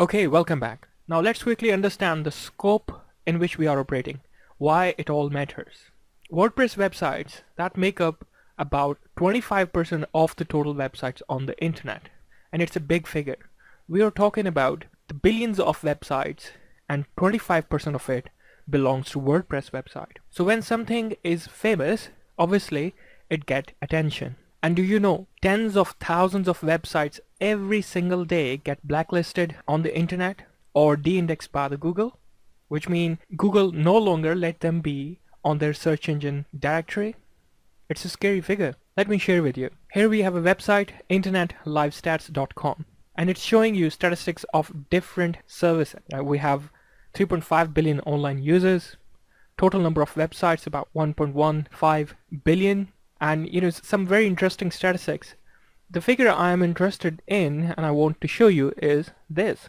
Okay, welcome back. Now let's quickly understand the scope in which we are operating, why it all matters. WordPress websites that make up about 25% of the total websites on the internet, and it's a big figure. We are talking about the billions of websites, and 25% of it belongs to WordPress website. So when something is famous, obviously it gets attention. And do you know, tens of thousands of websites every single day get blacklisted on the internet or de-indexed by the Google, which means Google no longer let them be on their search engine directory. It's a scary figure. Let me share with you. Here we have a website, internetlivestats.com, and it's showing you statistics of different services. We have 3.5 billion online users, total number of websites about 1.15 billion, and some very interesting statistics. The figure I am interested in and I want to show you is this: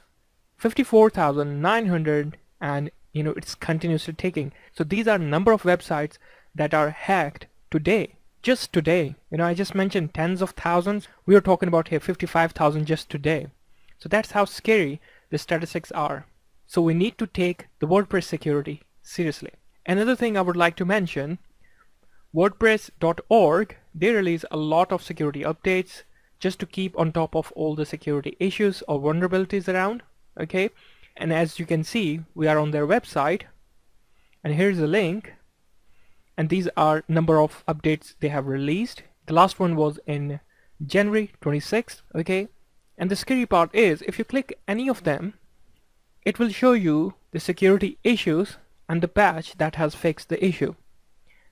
54,900, and it's continuously taking. So these are number of websites that are hacked today, just today. I just mentioned tens of thousands. We are talking about here 55,000 just today. So that's how scary the statistics are. So we need to take the WordPress security seriously. Another thing I would like to mention, WordPress.org, they release a lot of security updates just to keep on top of all the security issues or vulnerabilities around. Okay, and as you can see, we are on their website, and here's a link, and these are number of updates they have released. The last one was in January 26th. Okay, and the scary part is if you click any of them, it will show you the security issues and the patch that has fixed the issue.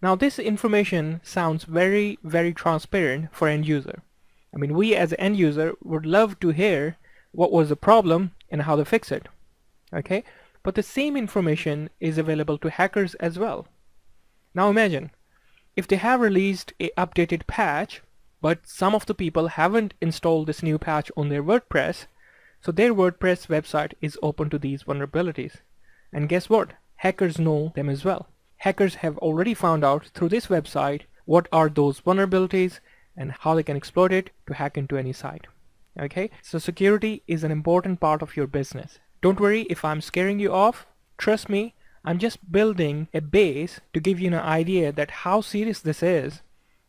Now this information sounds very, very transparent for end user. I mean, we as an end user would love to hear what was the problem and how to fix it. Okay, but the same information is available to hackers as well. Now imagine if they have released a updated patch, but some of the people haven't installed this new patch on their WordPress, so their WordPress website is open to these vulnerabilities. And guess what? Hackers know them as well. Hackers have already found out through this website what are those vulnerabilities and how they can exploit it to hack into any site. Okay, so security is an important part of your business. Don't worry if I'm scaring you off. Trust me, I'm just building a base to give you an idea that how serious this is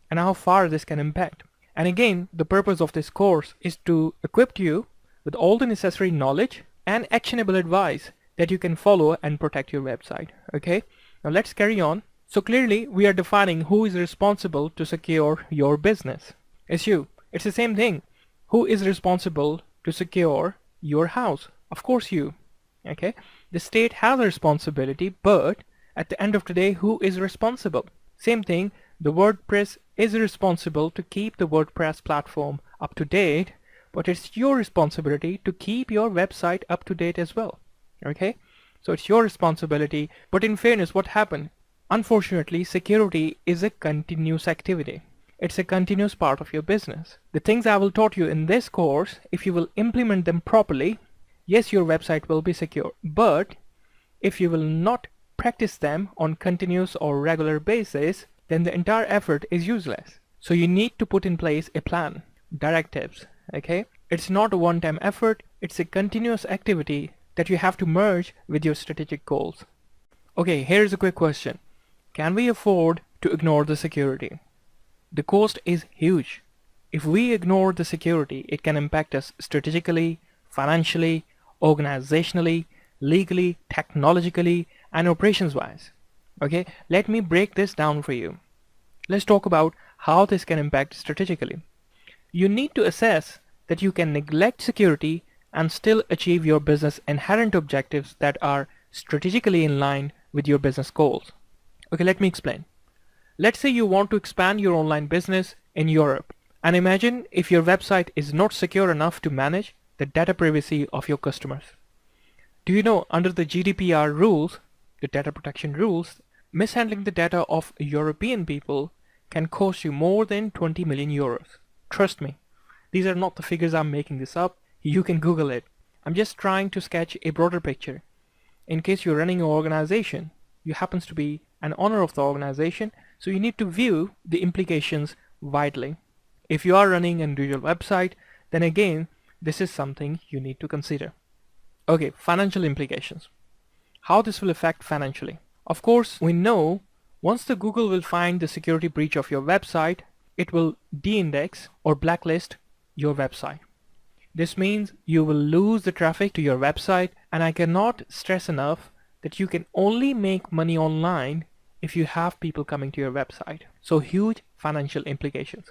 and how far this can impact. And again, the purpose of this course is to equip you with all the necessary knowledge and actionable advice that you can follow and protect your website. Okay, now let's carry on. So clearly we are defining who is responsible to secure your business. It's you. It's the same thing. Who is responsible to secure your house? Of course you. Okay, the state has a responsibility, but at the end of the day, who is responsible? Same thing, the WordPress is responsible to keep the WordPress platform up to date, but it's your responsibility to keep your website up to date as well. Okay, so it's your responsibility. But in fairness, what happened? Unfortunately, security is a continuous activity. It's a continuous part of your business. The things I will taught you in this course, if you will implement them properly, yes, your website will be secure. But if you will not practice them on continuous or regular basis, then the entire effort is useless. So you need to put in place a plan, directives. Okay, it's not a one-time effort. It's a continuous activity that you have to merge with your strategic goals. Okay, here's a quick question. Can we afford to ignore the security? The cost is huge. If we ignore the security, it can impact us strategically, financially, organizationally, legally, technologically, and operations-wise. Okay, let me break this down for you. Let's talk about how this can impact strategically. You need to assess that you can neglect security and still achieve your business inherent objectives that are strategically in line with your business goals. Okay, let me explain. Let's say you want to expand your online business in Europe, and imagine if your website is not secure enough to manage the data privacy of your customers. Do you know, under the GDPR rules, the data protection rules, mishandling the data of European people can cost you more than 20 million euros. Trust me, these are not the figures I'm making this up. You can Google it. I'm just trying to sketch a broader picture. In case you're running an organization, you happens to be an owner of the organization, so you need to view the implications widely. If you are running an individual website, then again, this is something you need to consider. Okay, financial implications. How this will affect financially. Of course, we know once the Google will find the security breach of your website, it will de-index or blacklist your website. This means you will lose the traffic to your website, and I cannot stress enough that you can only make money online if you have people coming to your website. So huge financial implications.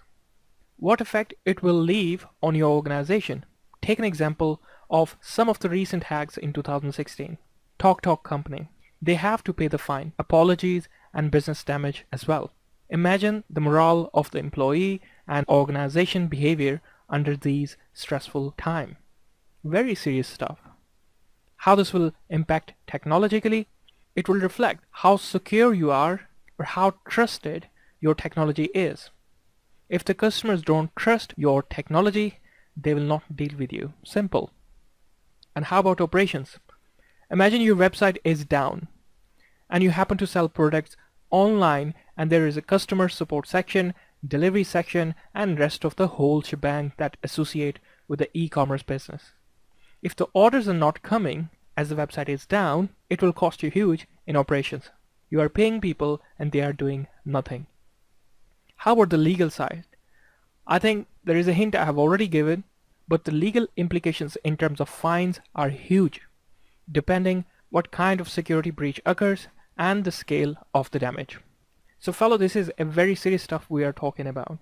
What effect it will leave on your organization? Take an example of some of the recent hacks in 2016. TalkTalk company. They have to pay the fine, apologies, and business damage as well. Imagine the morale of the employee and organization behavior under these stressful time. Very serious stuff. How this will impact technologically? It will reflect how secure you are or how trusted your technology is. If the customers don't trust your technology, they will not deal with you. Simple. And how about operations? Imagine your website is down and you happen to sell products online, and there is a customer support section, delivery section, and rest of the whole shebang that associate with the e-commerce business. If the orders are not coming as the website is down, it will cost you huge in operations. You are paying people and they are doing nothing. How about the legal side? I think there is a hint I have already given, but the legal implications in terms of fines are huge, depending what kind of security breach occurs and the scale of the damage. So fellow, this is a very serious stuff we are talking about.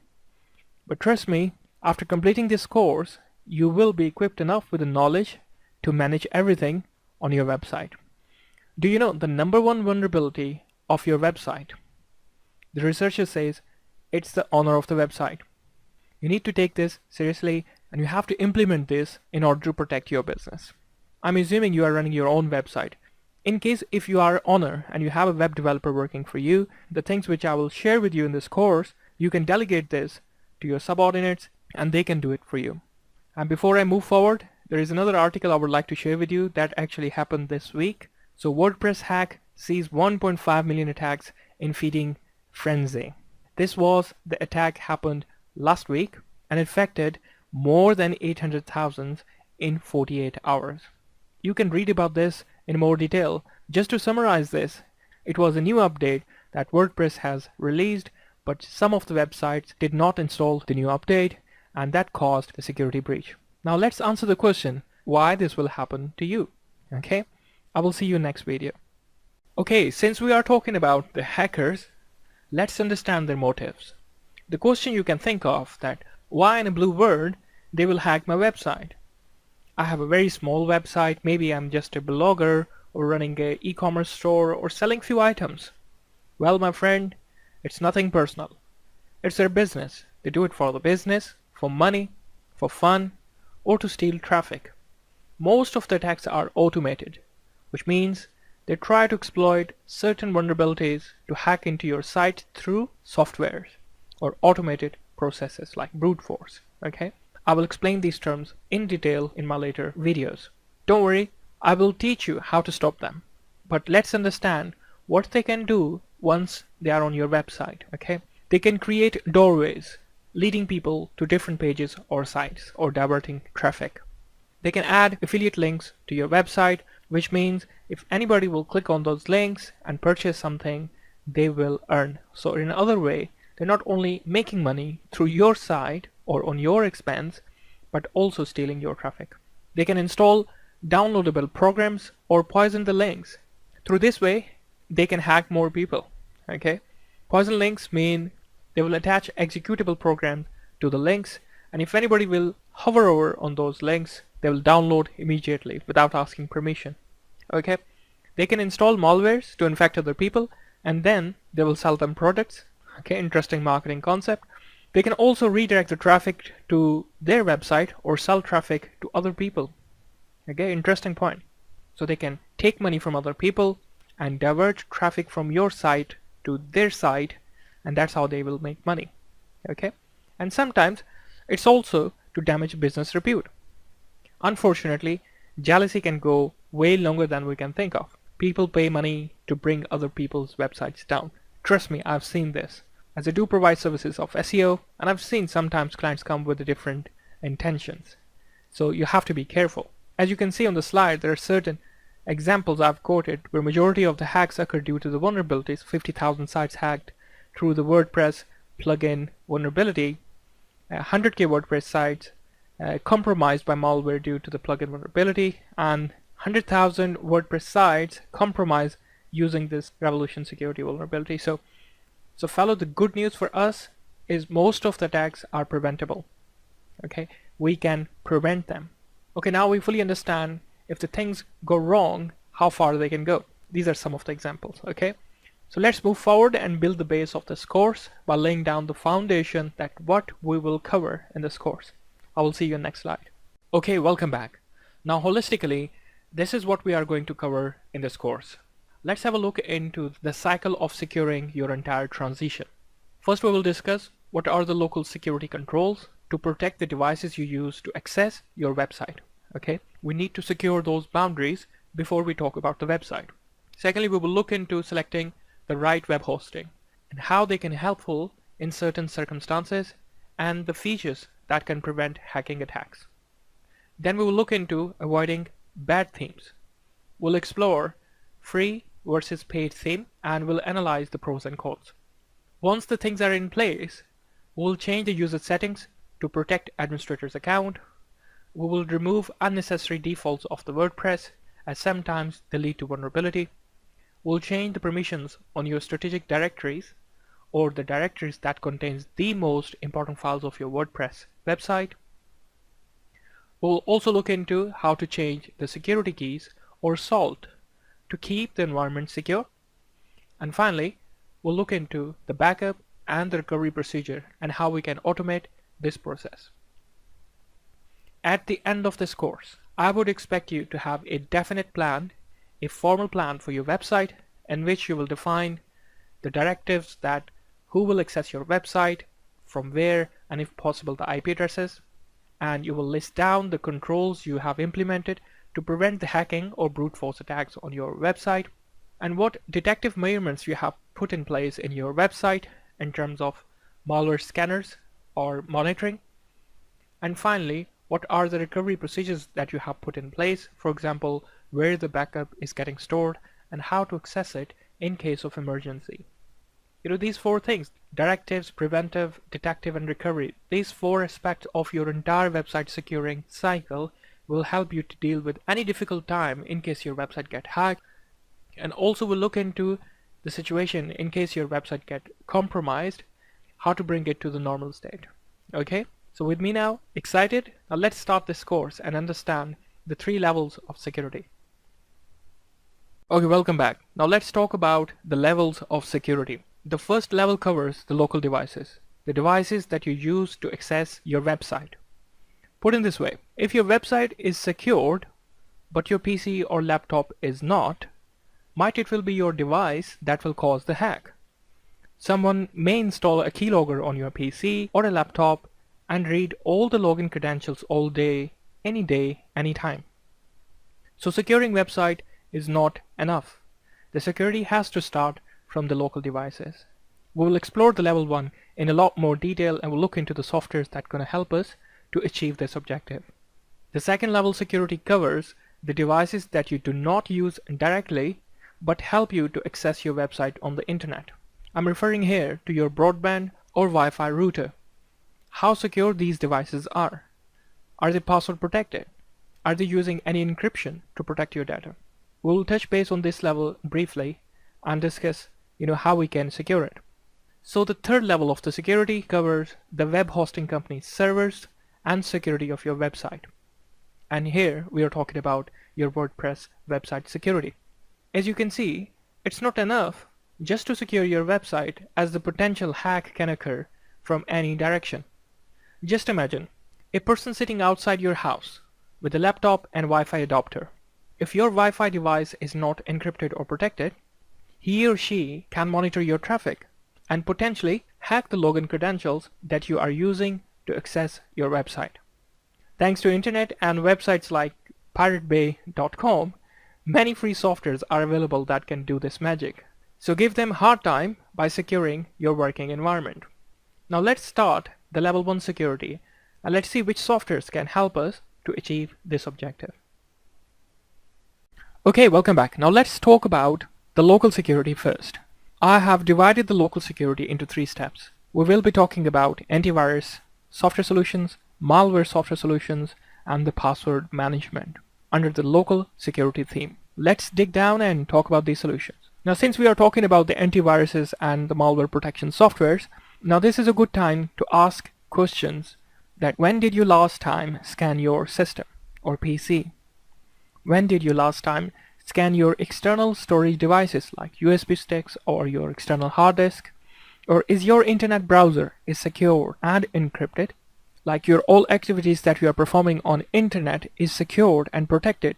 But trust me, after completing this course, you will be equipped enough with the knowledge to manage everything on your website. Do you know the number one vulnerability of your website? The researcher says it's the owner of the website. You need to take this seriously, and you have to implement this in order to protect your business. I'm assuming you are running your own website. In case if you are an owner and you have a web developer working for you, the things which I will share with you in this course, you can delegate this to your subordinates and they can do it for you. And before I move forward, there is another article I would like to share with you that actually happened this week. So WordPress hack sees 1.5 million attacks in feeding frenzy. This was the attack happened last week and affected more than 800,000 in 48 hours. You can read about this in more detail. Just to summarize this, it was a new update that WordPress has released, but some of the websites did not install the new update, and that caused a security breach. Now let's answer the question why this will happen to you. Okay, I will see you next video. Okay, since we are talking about the hackers, let's understand their motives. The question you can think of that why in a blue world they will hack my website. I have a very small website, maybe I'm just a blogger or running a e-commerce store or selling few items. Well, my friend, it's nothing personal. It's their business. They do it for the business, for money, for fun, or to steal traffic. Most of the attacks are automated, which means they try to exploit certain vulnerabilities to hack into your site through softwares or automated processes like brute force. Okay? I will explain these terms in detail in my later videos. Don't worry, I will teach you how to stop them. But let's understand what they can do once they are on your website. Okay? They can create doorways leading people to different pages or sites or diverting traffic. They can add affiliate links to your website, which means if anybody will click on those links and purchase something, they will earn. So in another way, they're not only making money through your site or on your expense, but also stealing your traffic. They can install downloadable programs or poison the links. Through this way, they can hack more people. Okay? Poison links mean they will attach executable programs to the links, and if anybody will hover over on those links, they will download immediately without asking permission. Okay? They can install malwares to infect other people, and then they will sell them products. Okay, interesting marketing concept. They can also redirect the traffic to their website or sell traffic to other people. Okay, interesting point. So they can take money from other people and divert traffic from your site to their site, and that's how they will make money. Okay, and sometimes it's also to damage business repute. Unfortunately, jealousy can go way longer than we can think of. People pay money to bring other people's websites down. Trust me, I've seen this. As I do provide services of SEO, and I've seen sometimes clients come with different intentions. So you have to be careful. As you can see on the slide, there are certain examples I've quoted where majority of the hacks occur due to the vulnerabilities. 50,000 sites hacked through the WordPress plugin vulnerability, 100k WordPress sites compromised by malware due to the plugin vulnerability, and 100,000 WordPress sites compromised using this Revolution security vulnerability. So fellow, the good news for us is most of the attacks are preventable. Okay, we can prevent them. Okay, now we fully understand if the things go wrong, how far they can go. These are some of the examples. Okay, so let's move forward and build the base of this course by laying down the foundation that what we will cover in this course. I will see you in the next slide. Okay, welcome back. Now holistically, this is what we are going to cover in this course. Let's have a look into the cycle of securing your entire transition. First, we will discuss what are the local security controls to protect the devices you use to access your website. Okay, we need to secure those boundaries before we talk about the website. Secondly, we will look into selecting the right web hosting and how they can be helpful in certain circumstances and the features that can prevent hacking attacks. Then we will look into avoiding bad themes. We'll explore free versus paid theme and we'll analyze the pros and cons. Once the things are in place, we'll change the user settings to protect administrator's account. We will remove unnecessary defaults of the WordPress as sometimes they lead to vulnerability. We'll change the permissions on your strategic directories or the directories that contains the most important files of your WordPress website. We'll also look into how to change the security keys or salt to keep the environment secure. And finally, we'll look into the backup and the recovery procedure and how we can automate this process. At the end of this course, I would expect you to have a definite plan, a formal plan for your website in which you will define the directives that who will access your website, from where, and if possible the IP addresses, and you will list down the controls you have implemented to prevent the hacking or brute force attacks on your website, and what detective measurements you have put in place in your website in terms of malware scanners or monitoring. And finally, what are the recovery procedures that you have put in place, for example, where the backup is getting stored and how to access it in case of emergency. These four things: directives, preventive, detective, and recovery. These four aspects of your entire website securing cycle will help you to deal with any difficult time in case your website get hacked, and also we'll look into the situation in case your website get compromised, how to bring it to the normal state. Okay, so with me now, excited? Now let's start this course and understand the 3 levels of security. Okay, welcome back. Now let's talk about the levels of security. The first level covers the local devices, the devices that you use to access your website. Put in this way, if your website is secured but your PC or laptop is not, might it will be your device that will cause the hack. Someone may install a keylogger on your PC or a laptop and read all the login credentials all day, anytime. So securing website is not enough. The security has to start from the local devices. We will explore the level 1 in a lot more detail and we'll look into the softwares that are going to help us to achieve this objective. The second level security covers the devices that you do not use directly but help you to access your website on the internet. I'm referring here to your broadband or Wi-Fi router. How secure these devices are? Are they password protected? Are they using any encryption to protect your data? We will touch base on this level briefly and discuss how we can secure it. So the third level of the security covers the web hosting company's servers and security of your website. And here we are talking about your WordPress website security. As you can see, it's not enough just to secure your website, as the potential hack can occur from any direction. Just imagine a person sitting outside your house with a laptop and Wi-Fi adapter. If your Wi-Fi device is not encrypted or protected, he or she can monitor your traffic and potentially hack the login credentials that you are using to access your website. Thanks to internet and websites like piratebay.com, many free softwares are available that can do this magic. So give them a hard time by securing your working environment. Now let's start the level 1 security and let's see which softwares can help us to achieve this objective. Okay, welcome back. Now let's talk about the local security first. I have divided the local security into 3 steps. We will be talking about antivirus software solutions, malware software solutions, and the password management under the local security theme. Let's dig down and talk about these solutions. Now, since we are talking about the antiviruses and the malware protection softwares, now this is a good time to ask questions that when did you last time scan your system or PC? When did you last time scan your external storage devices like USB sticks or your external hard disk? Or is your internet browser is secure and encrypted? Like your all activities that you are performing on internet is secured and protected.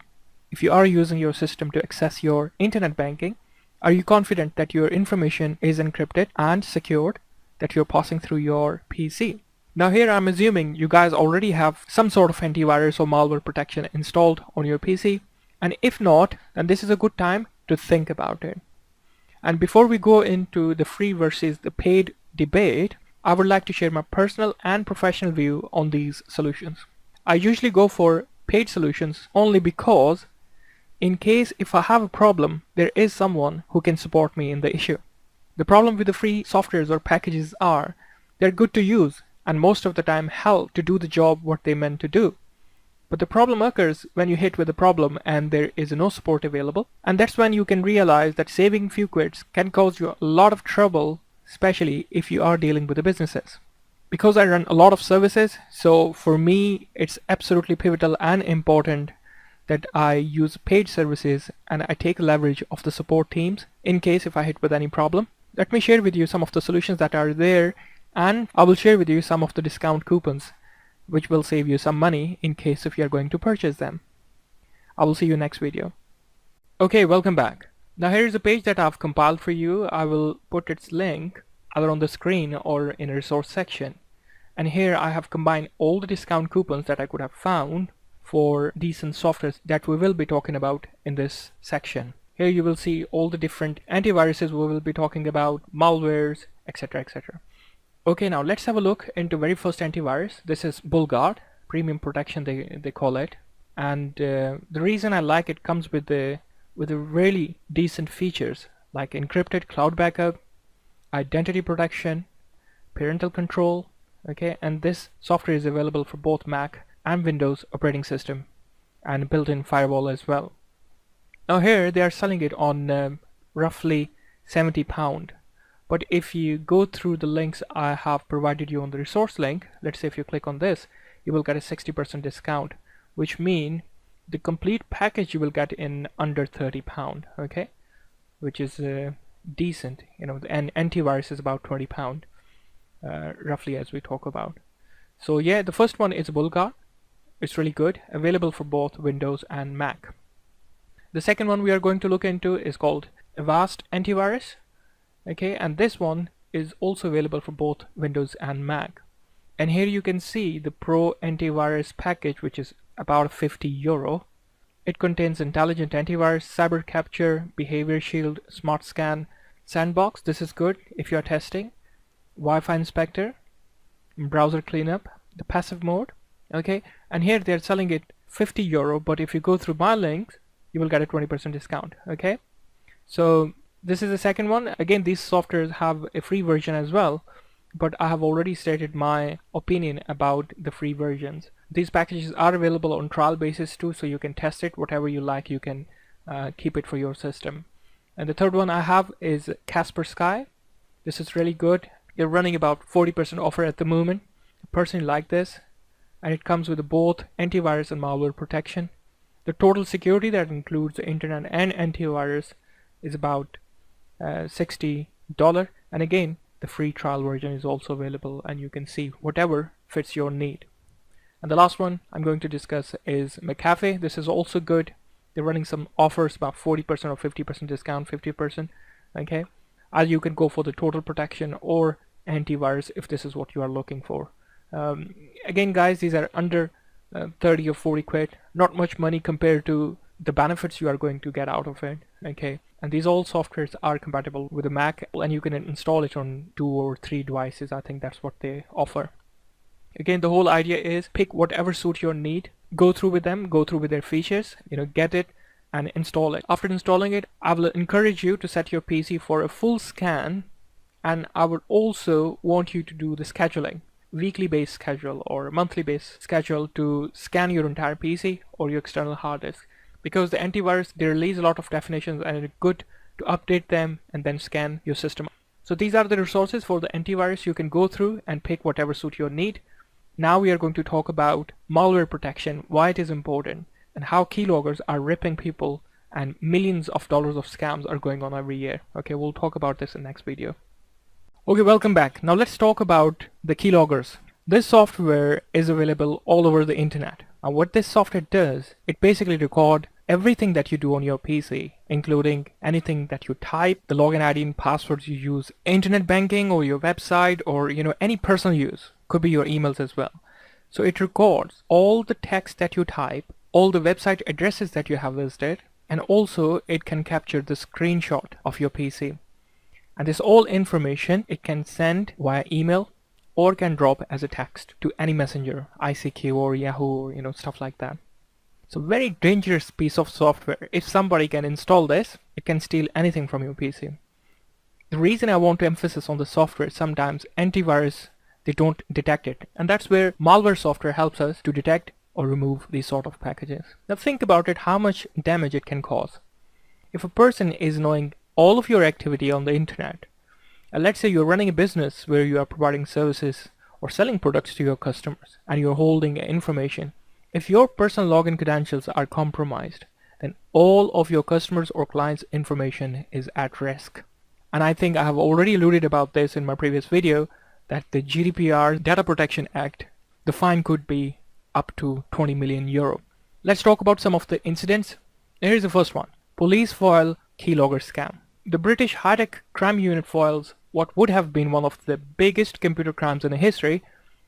If you are using your system to access your internet banking, are you confident that your information is encrypted and secured that you're passing through your PC? Now here I'm assuming you guys already have some sort of antivirus or malware protection installed on your PC, and if not, then this is a good time to think about it. And before we go into the free versus the paid debate, I would like to share my personal and professional view on these solutions. I usually go for paid solutions only because in case if I have a problem, there is someone who can support me in the issue. The problem with the free softwares or packages are they're good to use and most of the time help to do the job what they meant to do. But the problem occurs when you hit with a problem and there is no support available, and that's when you can realize that saving few quids can cause you a lot of trouble, especially if you are dealing with the businesses. Because I run a lot of services, so for me it's absolutely pivotal and important that I use paid services and I take leverage of the support teams in case if I hit with any problem. Let me share with you some of the solutions that are there, and I will share with you some of the discount coupons which will save you some money in case if you are going to purchase them. I will see you next video. Okay, welcome back. Now here is a page that I've compiled for you. I will put its link either on the screen or in a resource section. And here I have combined all the discount coupons that I could have found for decent softwares that we will be talking about in this section. Here you will see all the different antiviruses we will be talking about, malwares, etc, etc. Okay, now let's have a look into very first antivirus. This is BullGuard, premium protection they call it. And the reason I like it comes with the really decent features like encrypted cloud backup, identity protection, parental control. Okay, and this software is available for both Mac and Windows operating system and built-in firewall as well. Now here they are selling it on roughly £70. But if you go through the links I have provided you on the resource link, let's say if you click on this, you will get a 60% discount, which means the complete package you will get in under £30, okay, which is decent. You know, and antivirus is about £20, roughly, as we talk about. So yeah, the first one is BullGuard. It's really good, available for both Windows and Mac. The second one we are going to look into is called Avast Antivirus. Okay, and this one is also available for both Windows and Mac. And here you can see the Pro Antivirus package, which is about €50. It contains intelligent antivirus, cyber capture, behavior shield, smart scan, sandbox. This is good if you are testing. Wi-Fi inspector, browser cleanup, the passive mode. Okay, and here they're selling it €50, but if you go through my links, you will get a 20% discount. Okay, so this is the second one. Again, these softwares have a free version as well, but I have already stated my opinion about the free versions. These packages are available on trial basis too, so you can test it. Whatever you like, you can keep it for your system. And the third one I have is Kaspersky. This is really good. They're running about 40% offer at the moment. I personally like this, and it comes with both antivirus and malware protection. The total security that includes the internet and antivirus is about $60, and again the free trial version is also available, and you can see whatever fits your need. And the last one I'm going to discuss is McAfee. This is also good. They're running some offers, about 40% or 50% discount, 50%. Okay, you can go for the total protection or antivirus if this is what you are looking for. Again guys, these are under 30 or 40 quid, not much money compared to the benefits you are going to get out of it. Okay, and these all softwares are compatible with a Mac, and you can install it on 2 or 3 devices. I think that's what they offer. Again, the whole idea is pick whatever suits your need, go through with them, go through with their features, you know, get it, and install it. After installing it, I will encourage you to set your PC for a full scan, and I would also want you to do the scheduling, weekly based schedule or monthly based schedule to scan your entire PC or your external hard disk, because the antivirus, they release a lot of definitions and it's good to update them and then scan your system. So these are the resources for the antivirus. You can go through and pick whatever suit your need. Now we are going to talk about malware protection, why it is important, and how keyloggers are ripping people and millions of dollars of scams are going on every year. Okay, we'll talk about this in the next video. Okay, welcome back. Now let's talk about the keyloggers. This software is available all over the internet. Now what this software does, it basically records everything that you do on your PC, including anything that you type, the login ID and passwords you use, internet banking or your website, or any personal use. Could be your emails as well. So it records all the text that you type, all the website addresses that you have visited, and also it can capture the screenshot of your PC. And this all information it can send via email or can drop as a text to any messenger, ICQ or Yahoo, or stuff like that. So very dangerous piece of software. If somebody can install this, it can steal anything from your PC. The reason I want to emphasize on the software, sometimes antivirus, they don't detect it. And that's where malware software helps us to detect or remove these sort of packages. Now think about it, how much damage it can cause. If a person is knowing all of your activity on the internet, and let's say you're running a business where you are providing services or selling products to your customers and you're holding information, if your personal login credentials are compromised, then all of your customers or clients' information is at risk. And I think I have already alluded about this in my previous video, that the GDPR Data Protection Act, the fine could be up to 20 million euro. Let's talk about some of the incidents. Here's the first one. Police foil keylogger scam. The British high-tech crime unit foils what would have been one of the biggest computer crimes in history,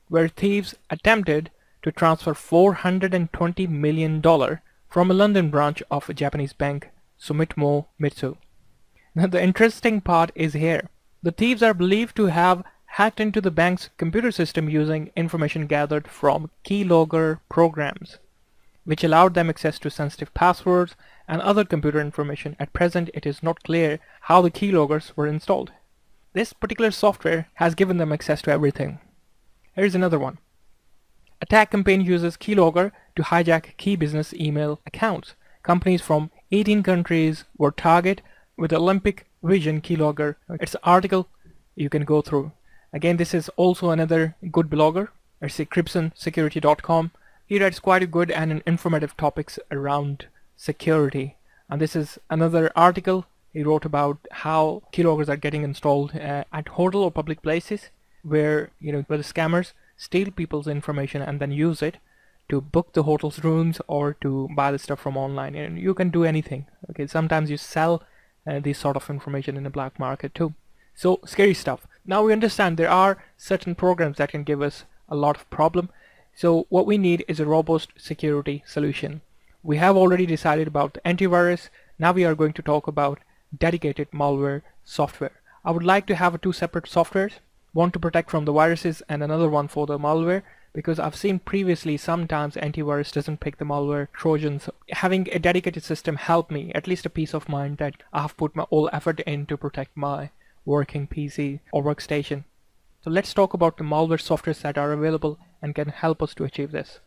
where thieves attempted to transfer $420 million from a London branch of a Japanese bank, Sumitomo Mitsui. Now the interesting part is here. The thieves are believed to have hacked into the bank's computer system using information gathered from keylogger programs, which allowed them access to sensitive passwords and other computer information. At present, it is not clear how the keyloggers were installed. This particular software has given them access to everything. Here's another one. Attack campaign uses keylogger to hijack key business email accounts. Companies from 18 countries were targeted with Olympic Vision keylogger. It's an article you can go through. Again, this is also another good blogger. Let's say cryptosecurity.com. He writes quite good and informative topics around security. And this is another article he wrote about how keyloggers are getting installed at hotel or public places where where the scammers steal people's information and then use it to book the hotel's rooms or to buy the stuff from online. And you can do anything. Okay, sometimes you sell this sort of information in the black market too. So scary stuff. Now we understand there are certain programs that can give us a lot of problem. So what we need is a robust security solution. We have already decided about the antivirus. Now we are going to talk about dedicated malware software. I would like to have two separate softwares, one to protect from the viruses and another one for the malware, because I've seen previously sometimes antivirus doesn't pick the malware trojans. Having a dedicated system helped me, at least a peace of mind that I have put my all effort in to protect my working PC or workstation. So let's talk about the malware softwares that are available and can help us to achieve this.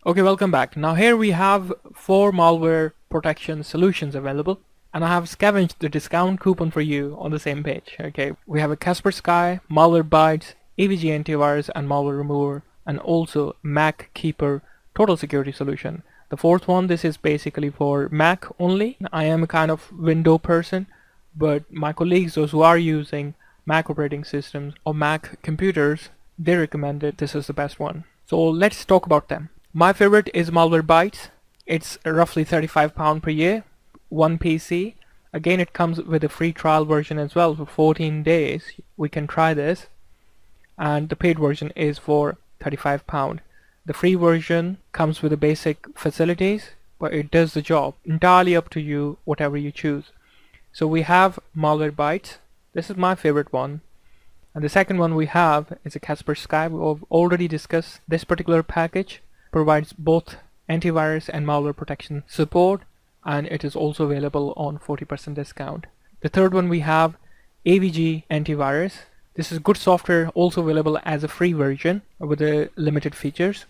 Okay, welcome back. Now here we have 4 malware protection solutions available, and I have scavenged the discount coupon for you on the same page. Okay, we have a Kaspersky, Malwarebytes, EVG antivirus and malware remover, and also Mac Keeper total security solution. The fourth one, this is basically for Mac only. I am a kind of window person, but my colleagues, those who are using Mac operating systems or Mac computers, they recommended this is the best one. So let's talk about them. My favorite is Malwarebytes. It's roughly £35 per year, one PC. Again, it comes with a free trial version as well for 14 days. We can try this. And the paid version is for £35. The free version comes with the basic facilities, but it does the job. Entirely up to you, whatever you choose. So we have Malwarebytes. This is my favorite one. And the second one we have is a Kaspersky. We've already discussed this particular package. Provides both antivirus and malware protection support. and it is also available on 40% discount. The third one we have AVG antivirus. This is good software, also available as a free version with the limited features,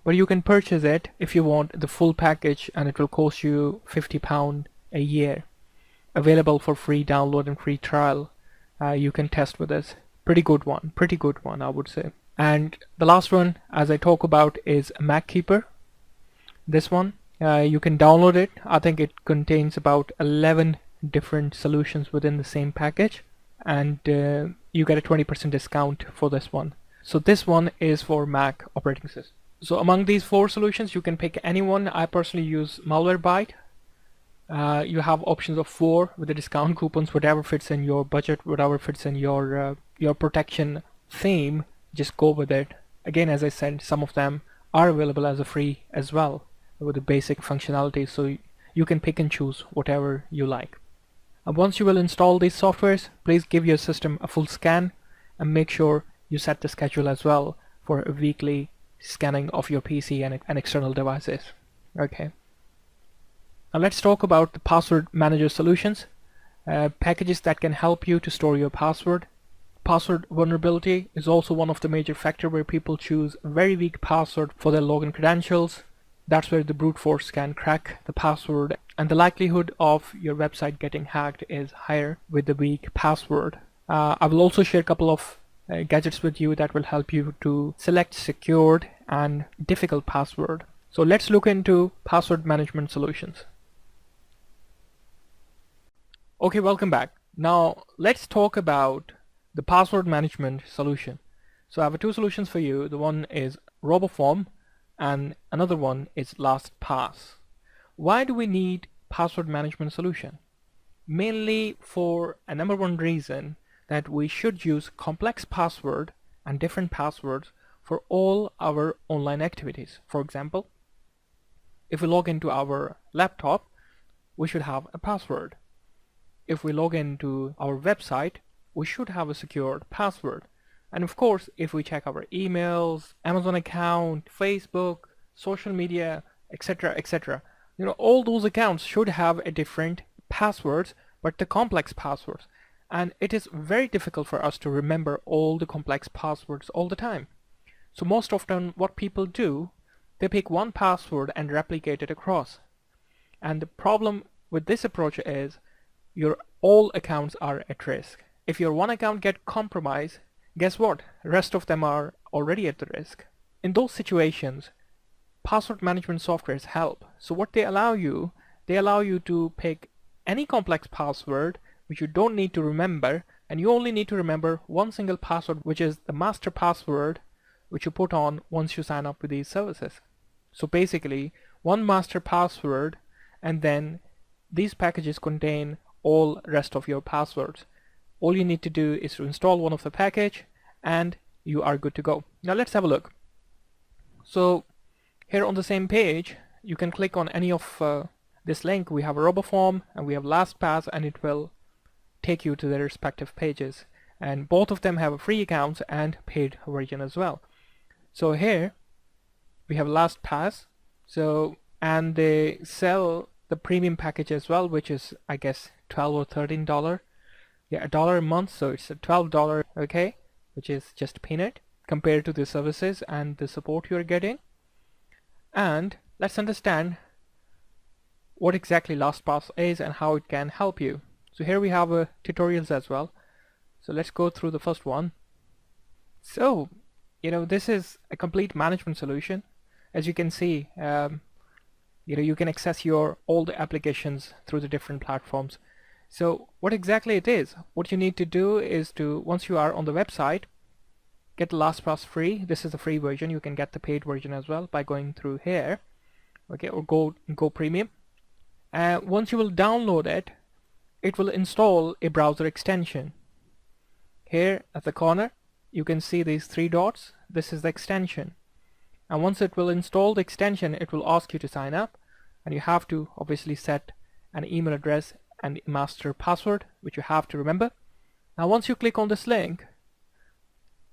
but you can purchase it if you want the full package, and it will cost you £50 a year. Available for free download and free trial. You can test with this. Pretty good one, I would say. And the last one, as I talk about, is MacKeeper. This one, you can download it. I think it contains about 11 different solutions within the same package, and you get a 20% discount for this one. So this one is for Mac operating system. So among these 4 solutions, you can pick any one. I personally use Malwarebyte. You have options of 4 with the discount coupons, whatever fits in your budget, whatever fits in your protection theme, just go with it. Again, as I said, some of them are available as a free as well with the basic functionality, so you can pick and choose whatever you like. And once you will install these softwares, please give your system a full scan and make sure you set the schedule as well for a weekly scanning of your PC and external devices. Okay. Now let's talk about the password manager solutions, packages that can help you to store your password. Password vulnerability is also one of the major factors where people choose a very weak password for their login credentials. That's where the brute force can crack the password, and the likelihood of your website getting hacked is higher with the weak password. I will also share a couple of gadgets with you that will help you to select secured and difficult password. So let's look into password management solutions. Okay, welcome back. Now let's talk about the password management solution. So I have 2 solutions for you. The one is RoboForm and another one is LastPass. Why do we need password management solution? Mainly for a number one reason, that we should use complex password and different passwords for all our online activities. For example, if we log into our laptop, we should have a password. If we log into our website, we should have a secured password. And of course, if we check our emails, Amazon account, Facebook, social media, etc., etc., all those accounts should have a different passwords, but the complex passwords. And it is very difficult for us to remember all the complex passwords all the time. So most often what people do, they pick one password and replicate it across. And the problem with this approach is your all accounts are at risk. If your one account get compromised, guess what? The rest of them are already at the risk. In those situations, password management softwares help. So what they allow you to pick any complex password which you don't need to remember, and you only need to remember one single password, which is the master password which you put on once you sign up with these services. So basically, one master password, and then these packages contain all rest of your passwords. All you need to do is to install one of the package and you are good to go. Now let's have a look. So here on the same page, you can click on any of this link. We have a RoboForm and we have LastPass, and it will take you to their respective pages. And both of them have free accounts and paid version as well. So here we have LastPass. And they sell the premium package as well, which is I guess $12 or $13. Yeah, $1 a month, so it's a $12, okay, which is just a peanut compared to the services and the support you're getting. And let's understand what exactly LastPass is and how it can help you. So here we have tutorials as well. So let's go through the first one. So, this is a complete management solution. As you can see, you can access all the applications through the different platforms. So what exactly it is, what you need to do is to, once you are on the website, get the LastPass free. This is the free version. You can get the paid version as well by going through here, okay, or go premium. Once you will download it, it will install a browser extension. Here at the corner, you can see these 3 dots. This is the extension. And once it will install the extension, it will ask you to sign up, and you have to obviously set an email address and master password, which you have to remember. Now once you click on this link,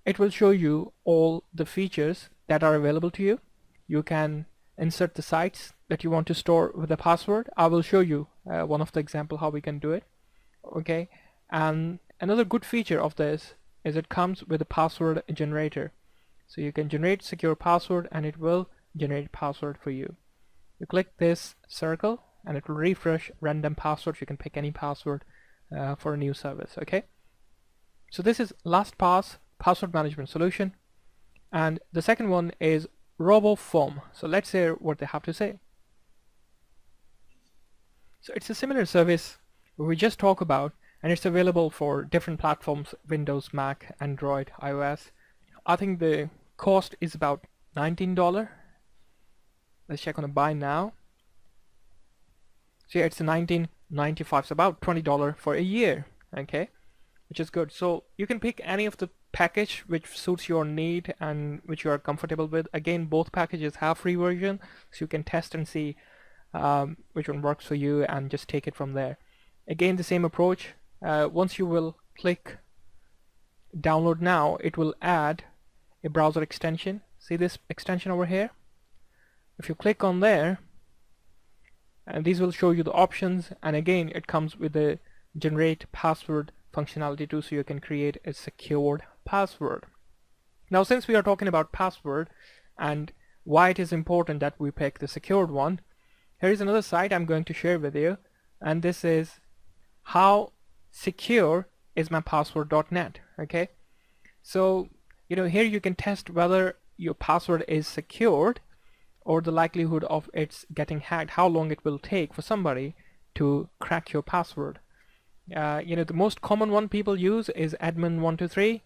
it will show you all the features that are available to you. You can insert the sites that you want to store with a password. I will show you one of the example how we can do it. Okay, and another good feature of this is it comes with a password generator. So you can generate secure password and it will generate password for you. You click this circle and it will refresh random passwords. You can pick any password for a new service. Okay, so this is LastPass password management solution, and the second one is RoboFoam. So let's hear what they have to say. So it's a similar service we just talked about, and it's available for different platforms: Windows, Mac, Android, iOS. I think the cost is about $19. Let's check on the buy now. So yeah, it's a $19.95, so about $20 for a year. Okay, which is good. So you can pick any of the package which suits your need and which you are comfortable with. Again, both packages have free version, so you can test and see which one works for you and just take it from there. Again, the same approach. Once you will click download now, it will add a browser extension. See this extension over here? If you click on there, and these will show you the options, and again it comes with the generate password functionality too, so you can create a secured password. Now, since we are talking about password and why it is important that we pick the secured one, here is another site I'm going to share with you, and this is how secure is my password.net. Okay, so here you can test whether your password is secured or the likelihood of it's getting hacked, how long it will take for somebody to crack your password. The most common one people use is admin123,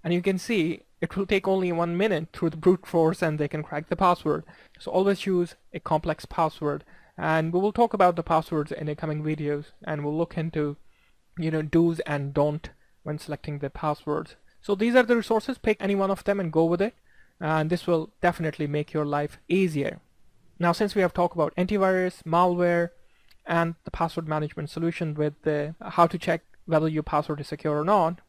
and you can see it will take only 1 minute through the brute force and they can crack the password. So always use a complex password, and we will talk about the passwords in the coming videos, and we'll look into do's and don't when selecting the passwords. So these are the resources. Pick any one of them and go with it, and this will definitely make your life easier. Now, since we have talked about antivirus, malware, and the password management solution with the how to check whether your password is secure or not,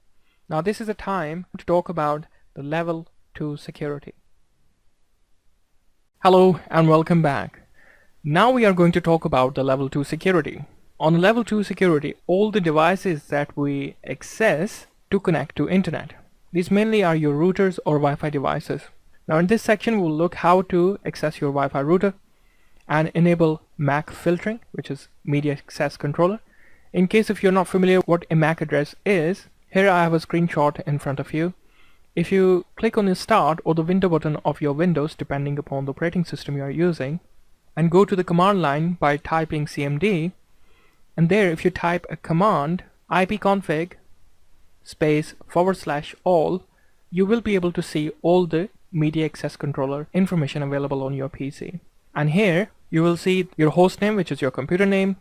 now this is a time to talk about the level 2 security. Hello and welcome back. Now we are going to talk about the level 2 security. On level 2 security, all the devices that we access to connect to internet. These mainly are your routers or Wi-Fi devices. Now in this section we'll look how to access your Wi-Fi router and enable MAC filtering, which is media access controller. In case if you're not familiar what a MAC address is, here I have a screenshot in front of you. If you click on the start or the window button of your Windows, depending upon the operating system you are using, and go to the command line by typing cmd, and there if you type a command ipconfig space /all, you will be able to see all the media access controller information available on your PC. And here you will see your host name, which is your computer name,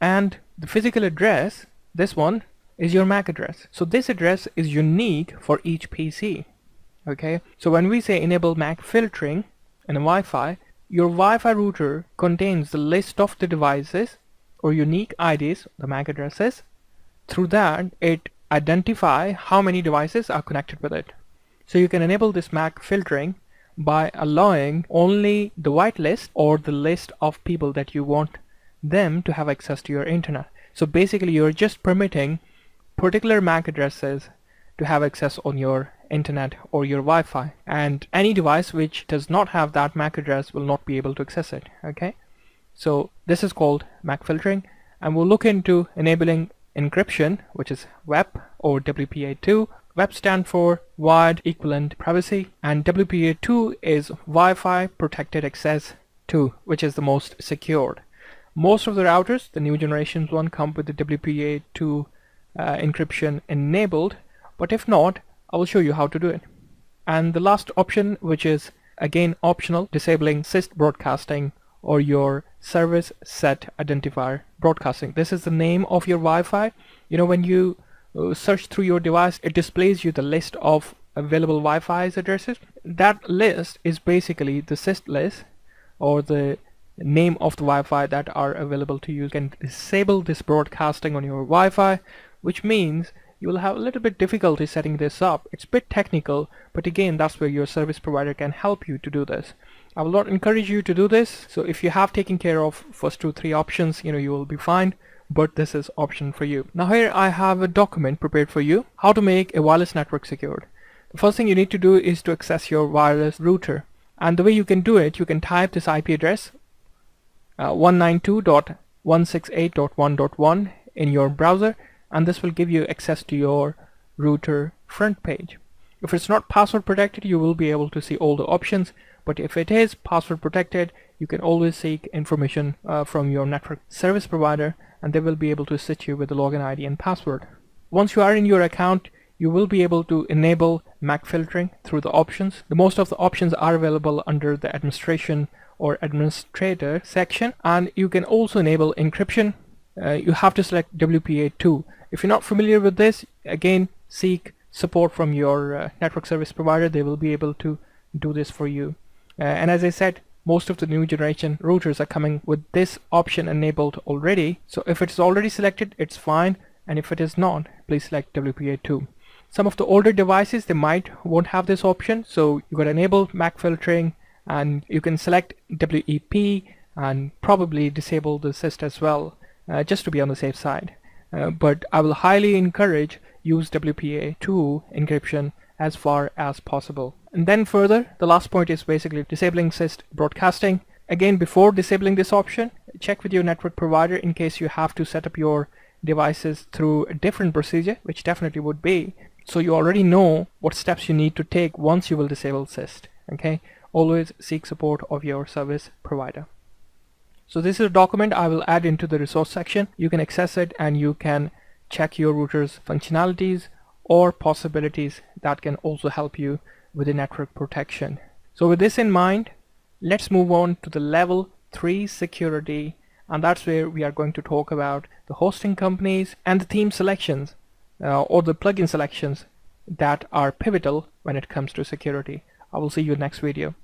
and the physical address, this one, is your MAC address. So this address is unique for each PC. Okay, so when we say enable MAC filtering in a Wi-Fi, your Wi-Fi router contains the list of the devices or unique IDs, the MAC addresses. Through that, it identify how many devices are connected with it. So you can enable this MAC filtering by allowing only the whitelist or the list of people that you want them to have access to your internet. So basically you're just permitting particular MAC addresses to have access on your internet or your Wi-Fi, and any device which does not have that MAC address will not be able to access it. Okay, so this is called MAC filtering, and we'll look into enabling encryption, which is WEP or WPA2. WEP stand for Wide Equivalent Privacy, and WPA2 is Wi-Fi Protected Access 2, which is the most secured. Most of the routers, the new generations one, come with the WPA2 encryption enabled, but if not, I will show you how to do it. And the last option, which is again optional, disabling SIST broadcasting or your service set identifier broadcasting. This is the name of your Wi-Fi. When you search through your device, it displays you the list of available Wi-Fi addresses. That list is basically the SIST list or the name of the Wi-Fi that are available to you. You can disable this broadcasting on your Wi-Fi, which means you will have a little bit difficulty setting this up. It's a bit technical, but again, that's where your service provider can help you to do this. I will not encourage you to do this. So if you have taken care of first 2-3 options, you will be fine, but this is option for you. Now here I have a document prepared for you, how to make a wireless network secured. The first thing you need to do is to access your wireless router. And the way you can do it, you can type this IP address 192.168.1.1 in your browser, and this will give you access to your router front page. If it's not password protected, you will be able to see all the options, but if it is password protected, you can always seek information from your network service provider, and they will be able to assist you with the login ID and password. Once you are in your account, you will be able to enable MAC filtering through the options. The most of the options are available under the administration or administrator section, and you can also enable encryption. You have to select WPA2. If you're not familiar with this, again, seek support from your network service provider. They will be able to do this for you. And as I said, most of the new generation routers are coming with this option enabled already. So if it's already selected, it's fine. And if it is not, please select WPA2. Some of the older devices, they won't have this option. So you got to enable MAC filtering, and you can select WEP and probably disable the SIST as well, just to be on the safe side. But I will highly encourage use WPA2 encryption as far as possible. And then further, the last point is basically disabling SIST broadcasting. Again, before disabling this option, check with your network provider in case you have to set up your devices through a different procedure, which definitely would be. So you already know what steps you need to take once you will disable SIST. Okay, always seek support of your service provider. So this is a document I will add into the resource section. You can access it and you can check your router's functionalities or possibilities that can also help you with the network protection. So with this in mind, let's move on to the level 3 security, and that's where we are going to talk about the hosting companies and the theme selections or the plugin selections that are pivotal when it comes to security. I will see you next video.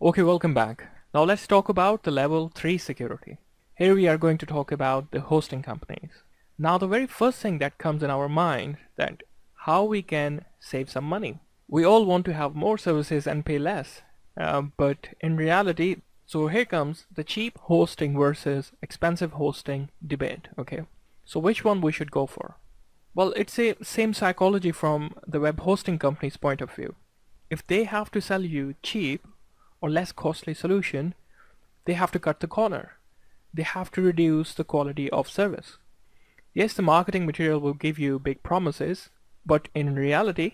Okay, welcome back. Now let's talk about the level 3 security. Here we are going to talk about the hosting companies. Now the very first thing that comes in our mind that how we can save some money. We all want to have more services and pay less, but in reality, so here comes the cheap hosting versus expensive hosting debate. Okay, so which one we should go for? Well, it's the same psychology from the web hosting company's point of view. If they have to sell you cheap or less costly solution, they have to cut the corner. They have to reduce the quality of service. Yes, the marketing material will give you big promises, but in reality,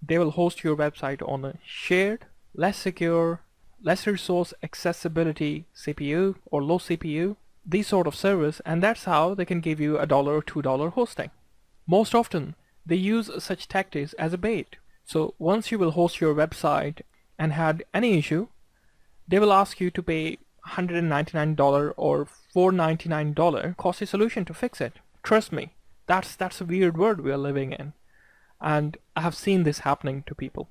they will host your website on a shared, less secure, less resource accessibility CPU or low CPU, these sort of service, and that's how they can give you $1 or $2 hosting. Most often, they use such tactics as a bait. So once you will host your website and had any issue, they will ask you to pay $199 or $499 costly solution to fix it. Trust me, that's a weird world we are living in, and I have seen this happening to people.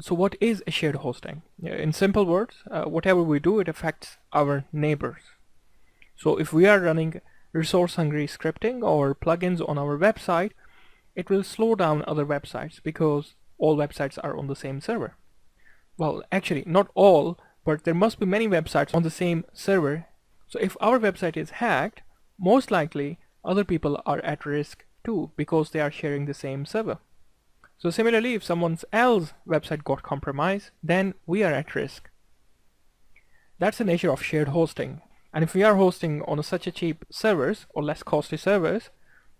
So what is a shared hosting? In simple words, whatever we do, it affects our neighbors. So if we are running resource-hungry scripting or plugins on our website, it will slow down other websites because all websites are on the same server. Well, actually, not all, but there must be many websites on the same server. So if our website is hacked, most likely other people are at risk too because they are sharing the same server. So similarly, if someone else's website got compromised, then we are at risk. That's the nature of shared hosting. And if we are hosting on such a cheap servers or less costly servers,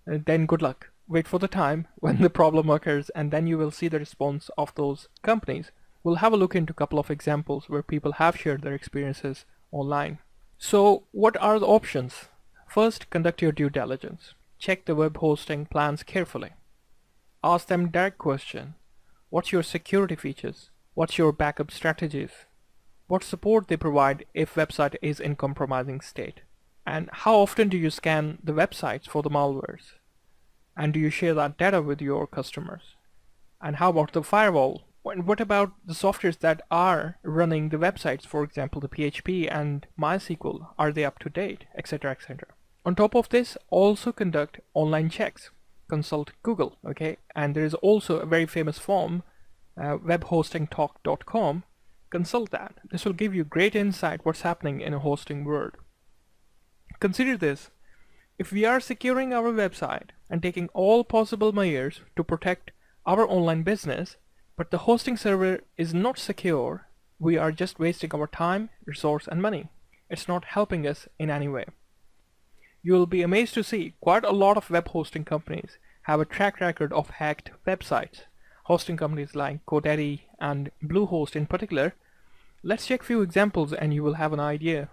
then good luck. Wait for the time when the problem occurs, and then you will see the response of those companies. We'll have a look into a couple of examples where people have shared their experiences online. So what are the options? First, conduct your due diligence. Check the web hosting plans carefully. Ask them direct question. What's your security features? What's your backup strategies? What support they provide if website is in compromising state? And how often do you scan the websites for the malwares? And do you share that data with your customers? And how about the firewall? What about the softwares that are running the websites, for example, the PHP and MySQL? Are they up to date, etc., etc.? On top of this, also conduct online checks. Consult Google, okay? And there is also a very famous form, webhostingtalk.com, Consult that. This will give you great insight what's happening in a hosting world. Consider this. If we are securing our website and taking all possible measures to protect our online business, but the hosting server is not secure, we are just wasting our time, resource, and money. It's not helping us in any way. You will be amazed to see quite a lot of web hosting companies have a track record of hacked websites. Hosting companies like GoDaddy and Bluehost in particular. Let's check a few examples and you will have an idea.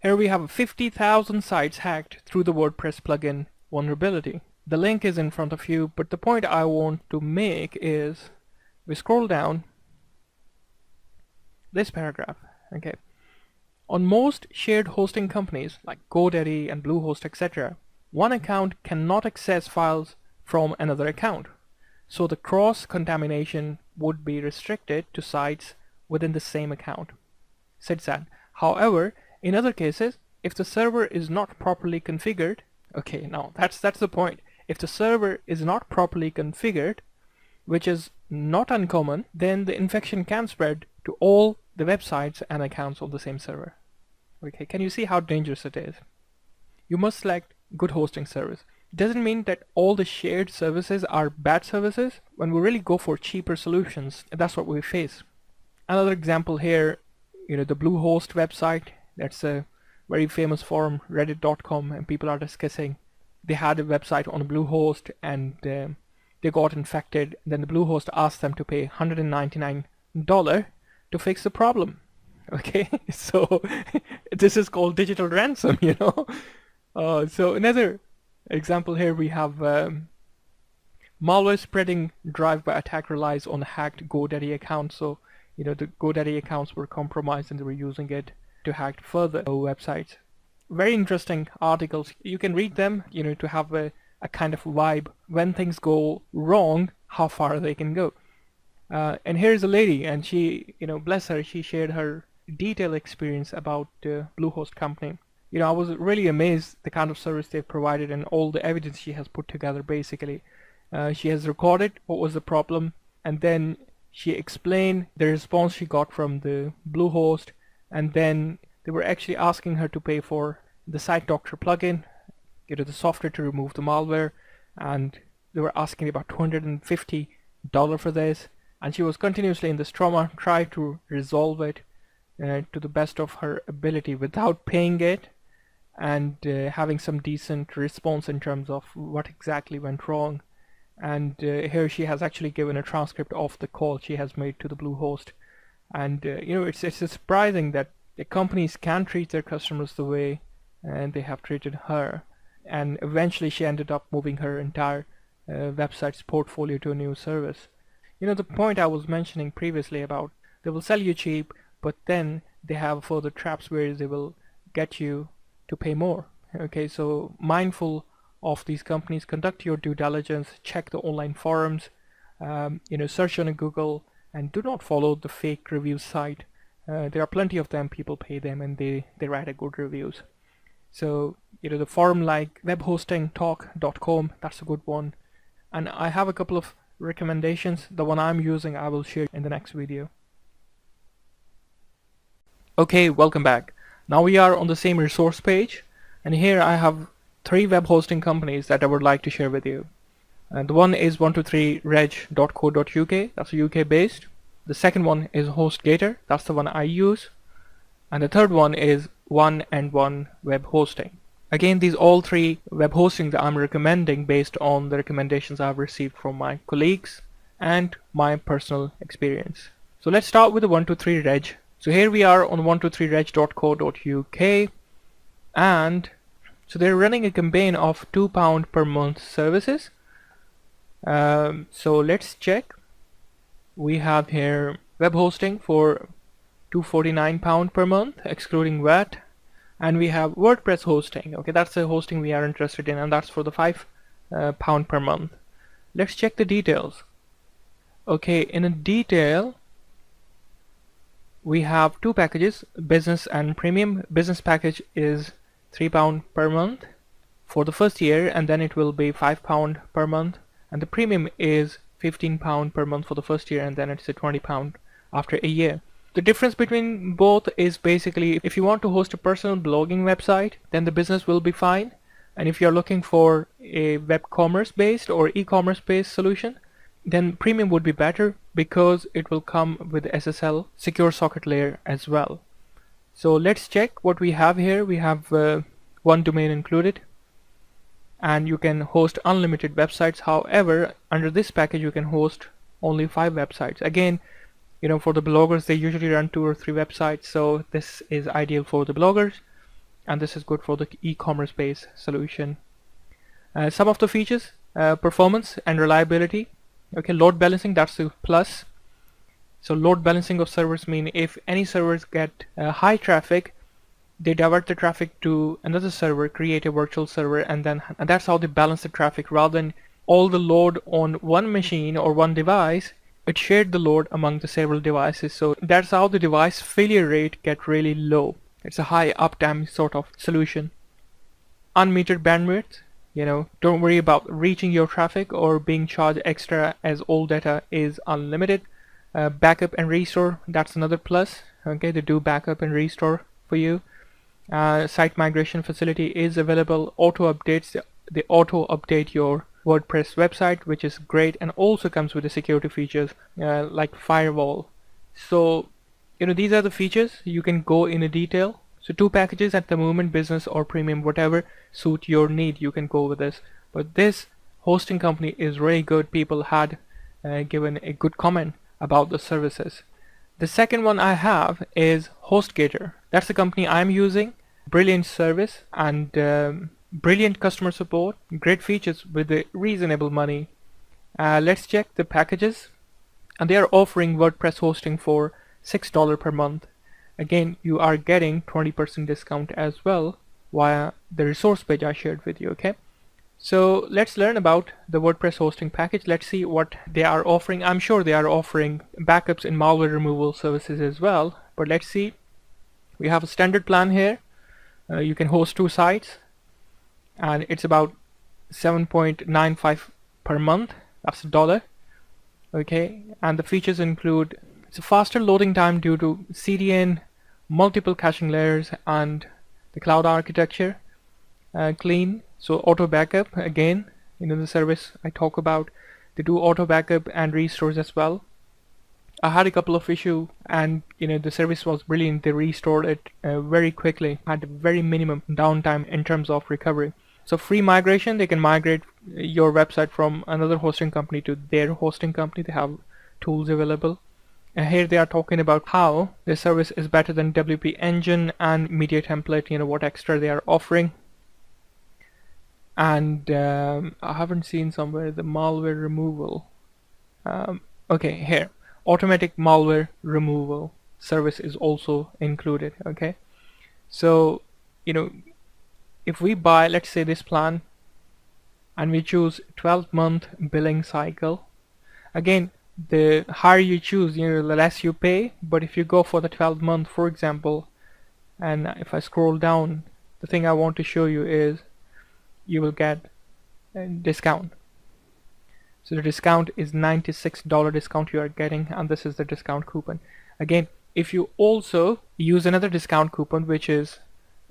Here we have 50,000 sites hacked through the WordPress plugin vulnerability. The link is in front of you, but the point I want to make is we scroll down this paragraph. Okay. On most shared hosting companies like GoDaddy and Bluehost, etc., one account cannot access files from another account. So the cross-contamination would be restricted to sites within the same account. Said that. However, in other cases, if the server is not properly configured, okay, now that's the point. If the server is not properly configured, which is not uncommon, then the infection can spread to all the websites and accounts of the same server. Okay, can you see how dangerous it is? You must select good hosting service. It doesn't mean that all the shared services are bad services. When we really go for cheaper solutions, that's what we face. Another example here, the Bluehost website, that's a very famous forum, reddit.com, and people are discussing they had a website on Bluehost and they got infected. Then the Bluehost asked them to pay $199 to fix the problem. Okay, so this is called digital ransom, So another example here we have malware spreading drive-by attack relies on hacked GoDaddy accounts. So the GoDaddy accounts were compromised and they were using it to hack further websites. Very interesting articles. You can read them, to have a kind of vibe when things go wrong, how far they can go. And here's a lady, and she, bless her, she shared her detailed experience about Bluehost company. I was really amazed the kind of service they've provided and all the evidence she has put together. Basically, she has recorded what was the problem, and then she explained the response she got from the Bluehost, and then they were actually asking her to pay for the Site Doctor plugin, the software to remove the malware, and they were asking about $250 for this, and she was continuously in this trauma, tried to resolve it to the best of her ability without paying it, and having some decent response in terms of what exactly went wrong. And here she has actually given a transcript of the call she has made to the Bluehost. And it's surprising that the companies can treat their customers the way and they have treated her. And eventually she ended up moving her entire website's portfolio to a new service. The point I was mentioning previously about they will sell you cheap, but then they have further traps where they will get you to pay more. Okay, so mindful of these companies, conduct your due diligence, check the online forums, search on Google, and do not follow the fake review site. There are plenty of them, people pay them and they write a good reviews. So the forum like webhostingtalk.com, that's a good one. And I have a couple of recommendations. The one I'm using I will share in the next video. Okay, welcome back. Now we are on the same resource page, and here I have 3 web hosting companies that I would like to share with you. And the one is 123reg.co.uk, that's UK based. The second one is HostGator, that's the one I use. And the third one is 1&1 Web Hosting. Again, these all 3 web hosting that I'm recommending based on the recommendations I've received from my colleagues and my personal experience. So let's start with the 123reg. So here we are on 123reg.co.uk, and so they're running a campaign of £2 per month services. So let's check. We have here web hosting for £249 per month excluding VAT, and we have WordPress hosting. Okay, that's the hosting we are interested in, and that's for the £5 per month. Let's check the details. Okay, in a detail we have 2 packages, business and premium. Business package is £3 per month for the first year, and then it will be £5 per month, and the premium is £15 per month for the first year, and then it's a £20 after a year. The difference between both is basically if you want to host a personal blogging website, then the business will be fine. And if you're looking for a web commerce based or e-commerce based solution, then premium would be better because it will come with SSL secure socket layer as well. So let's check what we have here. We have one domain included, and you can host unlimited websites. However, under this package you can host only 5 websites. Again, for the bloggers, they usually run 2 or 3 websites, so this is ideal for the bloggers, and this is good for the e-commerce based solution. Some of the features: performance and reliability. Okay, load balancing, that's a plus. So load balancing of servers mean if any servers get high traffic, they divert the traffic to another server, create a virtual server, and that's how they balance the traffic. Rather than all the load on one machine or one device, it shared the load among the several devices. So that's how the device failure rate get really low. It's a high uptime sort of solution. Unmetered bandwidth. Don't worry about reaching your traffic or being charged extra, as all data is unlimited. Backup and restore, that's another plus. Okay, they do backup and restore for you. Site migration facility is available. Auto updates, they auto update your WordPress website, which is great, and also comes with the security features like firewall. So these are the features. You can go in a detail. So 2 packages at the moment, business or premium, whatever suit your need, you can go with this. But this hosting company is really good. People had given a good comment about the services. The second one I have is HostGator. That's the company I'm using. Brilliant service and brilliant customer support, great features with a reasonable money. Let's check the packages, and they are offering WordPress hosting for $6 per month. Again, you are getting 20% discount as well via the resource page I shared with you. Okay, so let's learn about the WordPress hosting package. Let's see what they are offering. I'm sure they are offering backups and malware removal services as well, but let's see. We have a standard plan here. You can host 2 sites, and it's about $7.95 per month. That's $1. Okay, and the features include it's a faster loading time due to CDN, multiple caching layers, and the cloud architecture. Clean, so auto backup. Again, the service I talk about, they do auto backup and restores as well. I had a couple of issues, and the service was brilliant. They restored it very quickly, had very minimum downtime in terms of recovery. So free migration, they can migrate your website from another hosting company to their hosting company. They have tools available. And here they are talking about how the service is better than WP Engine and Media Template, what extra they are offering. And I haven't seen somewhere the malware removal. Okay, here. Automatic malware removal service is also included. Okay, so if we buy, let's say, this plan, and we choose 12-month billing cycle, again, the higher you choose, the less you pay. But if you go for the 12-month, for example, and if I scroll down, the thing I want to show you is you will get a discount. So the discount is $96 discount you are getting, and this is the discount coupon. Again, if you also use another discount coupon, which is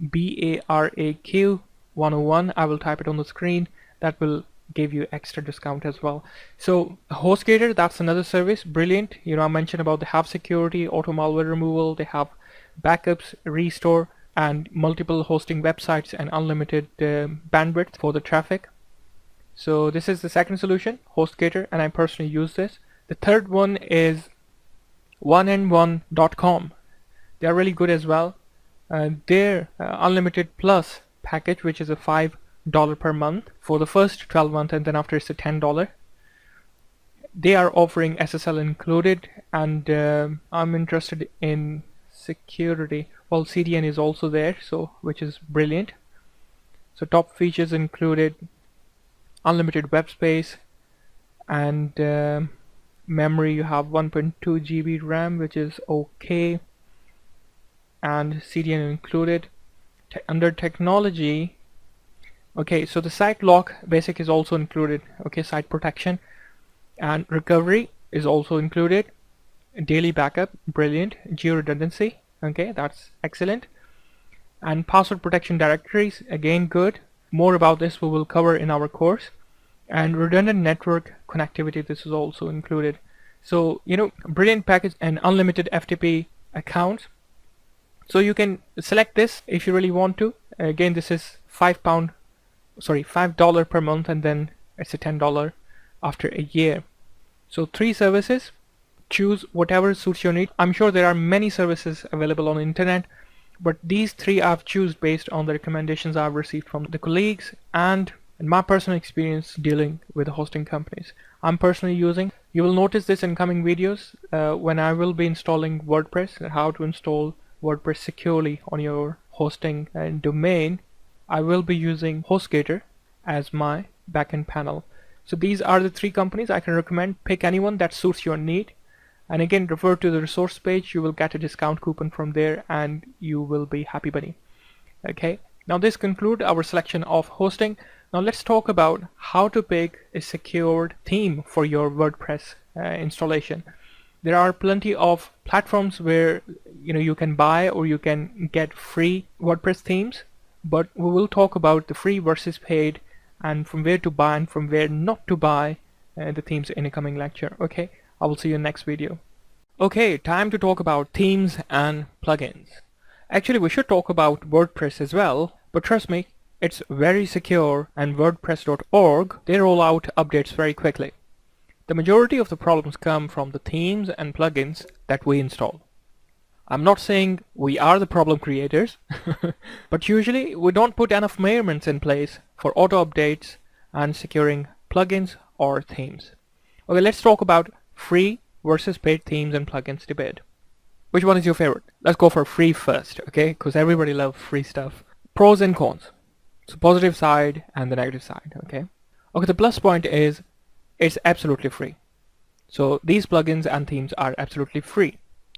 BARAQ101, I will type it on the screen, that will give you extra discount as well. So HostGator, that's another service, brilliant. I mentioned about they have security, auto malware removal, they have backups, restore, and multiple hosting websites and unlimited bandwidth for the traffic. So this is the second solution, HostGator, and I personally use this. The third one is oneandone.com. They are really good as well. Their unlimited plus package, which is a $5 per month for the first 12 months, and then after it's a $10. They are offering SSL included, and I'm interested in security. Well, CDN is also there, so which is brilliant. So top features included unlimited web space, and memory, you have 1.2 GB RAM, which is okay, and CDN included. Under technology, okay, so the site lock basic is also included. Okay, site protection and recovery is also included. daily backup, brilliant. Geo redundancy, okay, that's excellent. And password protection directories, again good. More about this we will cover in our course. And redundant network connectivity, this is also included. So brilliant package and unlimited FTP accounts. So you can select this if you really want to. Again, this is $5 per month, and then it's a $10 after a year. So 3 services, choose whatever suits your need. I'm sure there are many services available on the internet, but these 3 I've chosen based on the recommendations I've received from the colleagues and my personal experience dealing with hosting companies I'm personally using. You will notice this in coming videos when I will be installing WordPress, how to install WordPress securely on your hosting and domain. I will be using HostGator as my backend panel. So these are the 3 companies I can recommend. Pick anyone that suits your need. And again, refer to the resource page. You will get a discount coupon from there and you will be happy bunny. Okay, now this concludes our selection of hosting. Now let's talk about how to pick a secured theme for your WordPress installation. There are plenty of platforms where you can buy or you can get free WordPress themes, but we will talk about the free versus paid and from where to buy and from where not to buy the themes in a coming lecture. Okay, I will see you in the next video. Okay, time to talk about themes and plugins. Actually, we should talk about WordPress as well, but trust me, it's very secure, and WordPress.org, they roll out updates very quickly. The majority of the problems come from the themes and plugins that we install. I'm not saying we are the problem creators, but usually we don't put enough measurements in place for auto updates and securing plugins or themes. Okay, let's talk about free versus paid themes and plugins debate. Which one is your favorite? Let's go for free first, okay? Because everybody loves free stuff. Pros and cons. So positive side and the negative side, okay? Okay, the plus point is it's absolutely free. So these plugins and themes are absolutely free,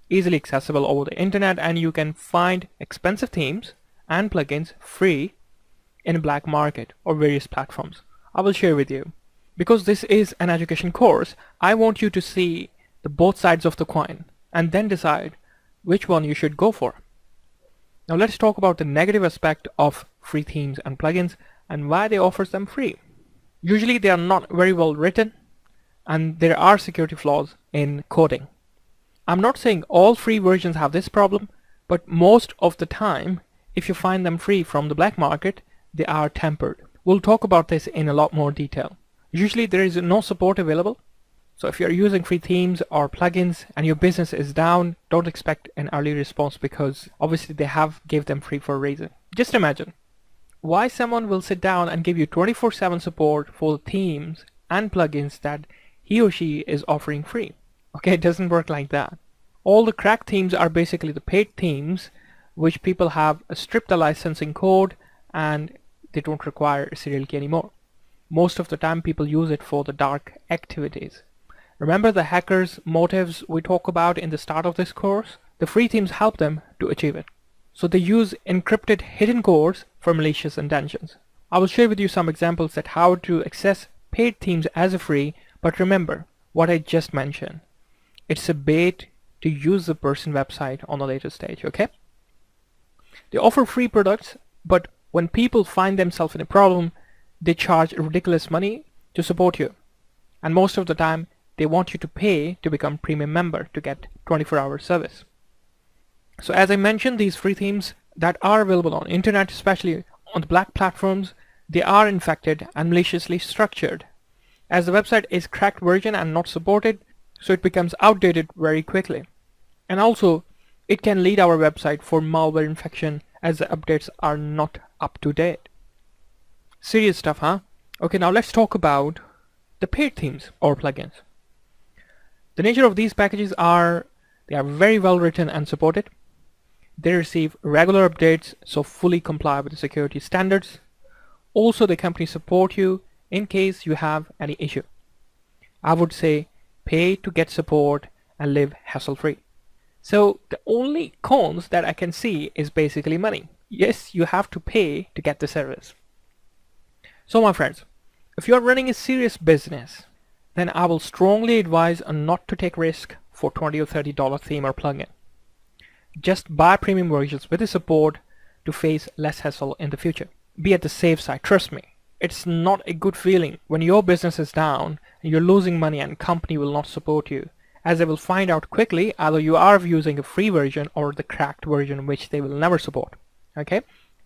easily accessible over the internet, and you can find expensive themes and plugins free in a black market or various platforms. I will share with you. Because this is an education course, I want you to see the both sides of the coin and then decide which one you should go for. Now let's talk about the negative aspect of free themes and plugins and why they offer them free. Usually they are not very well written and there are security flaws in coding. I'm not saying all free versions have this problem, but most of the time, if you find them free from the black market, they are tampered. We'll talk about this in a lot more detail. Usually there is no support available. So if you're using free themes or plugins and your business is down, don't expect an early response because obviously they have gave them free for a reason. Just imagine why someone will sit down and give you 24/7 support for themes and plugins that he or she is offering free. Okay, it doesn't work like that. All the cracked themes are basically the paid themes which people have stripped the licensing code and they don't require a serial key anymore. Most of the time people use it for the dark activities. Remember the hackers' motives we talk about in the start of this course? The free themes help them to achieve it. So they use encrypted hidden codes for malicious intentions. I will share with you some examples at how to access paid themes as a free, but remember what I just mentioned. It's a bait to use the person website on a later stage, okay? They offer free products, but when people find themselves in a problem, they charge ridiculous money to support you. And most of the time, they want you to pay to become premium member to get 24-hour service. So as I mentioned, these free themes that are available on internet, especially on the black platforms, they are infected and maliciously structured. As the website is cracked version and not supported, so it becomes outdated very quickly. And also, it can lead our website for malware infection as the updates are not up to date. Serious stuff, huh? Okay, now let's talk about the paid themes or plugins. The nature of these packages are, they are very well written and supported. They receive regular updates, so fully comply with the security standards. Also, the company support you in case you have any issue. I would say pay to get support and live hassle-free. So the only cons that I can see is basically money. Yes, you have to pay to get the service. So my friends, if you are running a serious business, then I will strongly advise not to take risk for $20 or $30 theme or plugin. Just buy premium versions with the support to face less hassle in the future. Be at the safe side, trust me. It's not a good feeling when your business is down and you're losing money and company will not support you, as they will find out quickly either you are using a free version or the cracked version which they will never support. Okay,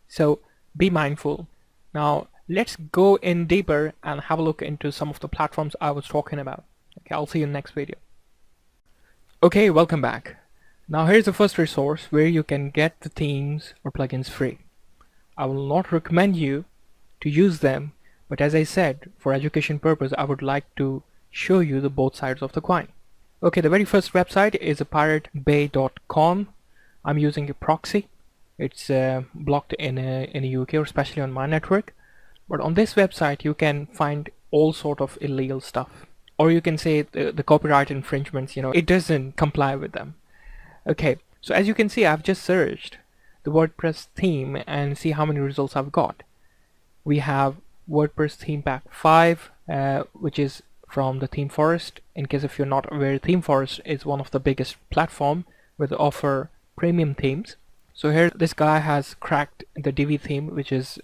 so be mindful. Now let's go in deeper and have a look into some of the platforms I was talking about. Okay, I'll see you in the next video. Okay, welcome back. Now here's the first resource where you can get the themes or plugins free. I will not recommend you to use them, but as I said, for education purpose, I would like to show you the both sides of the coin. Okay, the very first website is a piratebay.com. I'm using a proxy. It's blocked in the UK, or especially on my network. But on this website, you can find all sort of illegal stuff, or you can say the copyright infringements. It doesn't comply with them. Okay, so as you can see, I've just searched the WordPress theme and see how many results I've got. We have WordPress theme pack 5, which is from the Theme Forest. In case if you're not aware, Theme Forest is one of the biggest platform where they offer premium themes. So here this guy has cracked the Divi theme, which is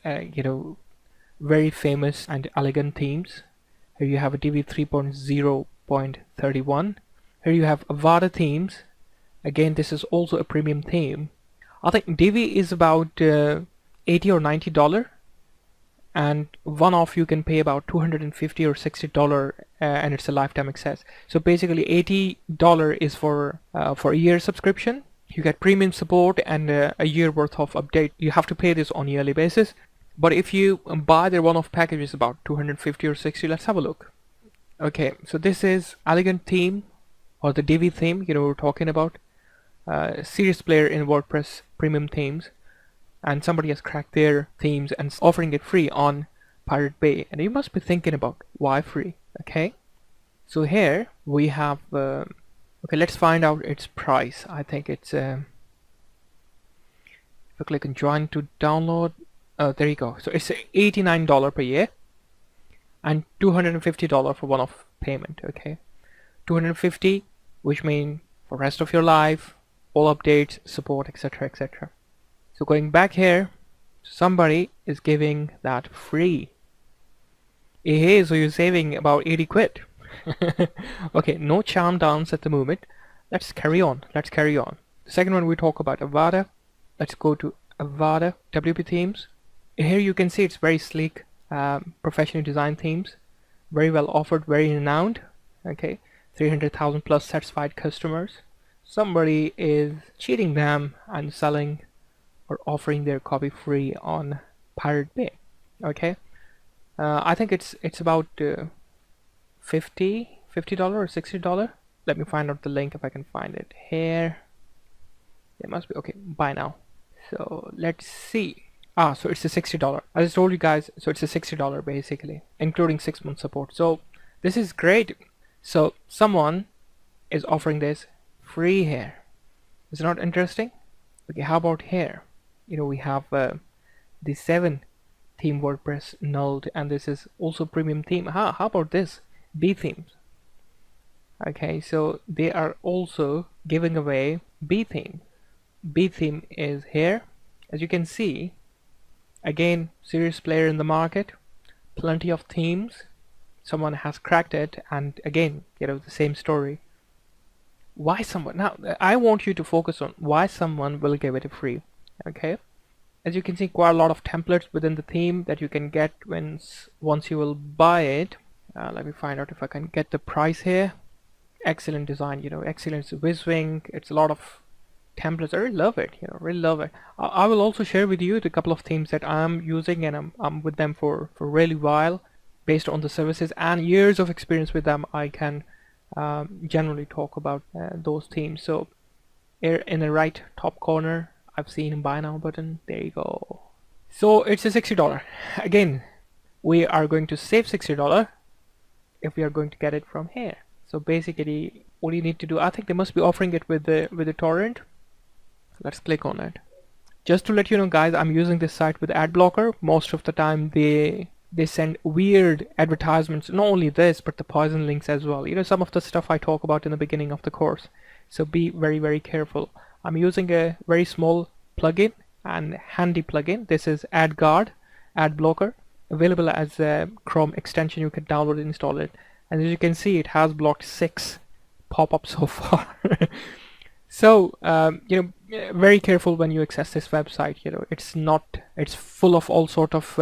very famous and elegant themes. Here you have a Divi 3.0.31. Here you have Avada themes. Again, this is also a premium theme. I think Divi is about $80 or $90, and one-off you can pay about $250 or $60, and it's a lifetime access. So basically $80 is for a year subscription. You get premium support and a year worth of update. You have to pay this on a yearly basis. But if you buy their one-off package, is about $250 or $60. Let's have a look. Okay, so this is elegant theme, or the Divi theme we're talking about. Serious player in WordPress premium themes, and somebody has cracked their themes and offering it free on Pirate Bay. And you must be thinking about why free. Okay, so here we have okay, let's find out its price. I think it's if I click on join to download, there you go. So it's $89 per year and $250 for one-off payment. Okay, $250, which means for rest of your life, all updates, support, etc., etc. So going back here, somebody is giving that free. Hey, so you're saving about 80 quid. Okay, no charm dance at the moment. Let's carry on. The second one we talk about Avada. Let's go to Avada WP themes. Here you can see it's very sleek, professionally designed themes, very well offered, very renowned. Okay, 300,000 plus satisfied customers. Somebody is cheating them and selling or offering their copy free on Pirate Bay. Okay, I think it's about $50 or $60. Let me find out the link if I can find it here. It must be okay. Buy now. So let's see. So it's a $60. As I told you guys, so it's a $60 basically, including 6 months support. So this is great. So someone is offering this free here. Is it not interesting? Okay, how about here? We have the 7 theme WordPress nulled, and this is also premium theme. How about this B themes? Okay, so they are also giving away B theme. B theme is here, as you can see. Again, serious player in the market, plenty of themes. Someone has cracked it, and again, the same story. Why someone? Now I want you to focus on why someone will give it free. Okay, as you can see, quite a lot of templates within the theme that you can get once you will buy it. Let me find out if I can get the price here. Excellent design, excellent WYSIWYG. It's a lot of templates. I really love it, really love it. I will also share with you the couple of themes that I'm using, and I'm with them for really while, based on the services and years of experience with them. I can generally talk about those themes. So here in the right top corner, I've seen buy now button. There you go. So it's a $60. Again, we are going to save $60 if we are going to get it from here. So basically, what you need to do, I think they must be offering it with the torrent. Let's click on it. Just to let you know, guys, I'm using this site with ad blocker. Most of the time they They send weird advertisements, not only this but the poison links as well, some of the stuff I talk about in the beginning of the course. So be very careful. I'm using a very small plugin and handy plugin. This is AdGuard, ad blocker, available as a Chrome extension. You can download and install it, and as you can see, it has blocked 6 pop-ups so far. So very careful when you access this website. It's full of all sort of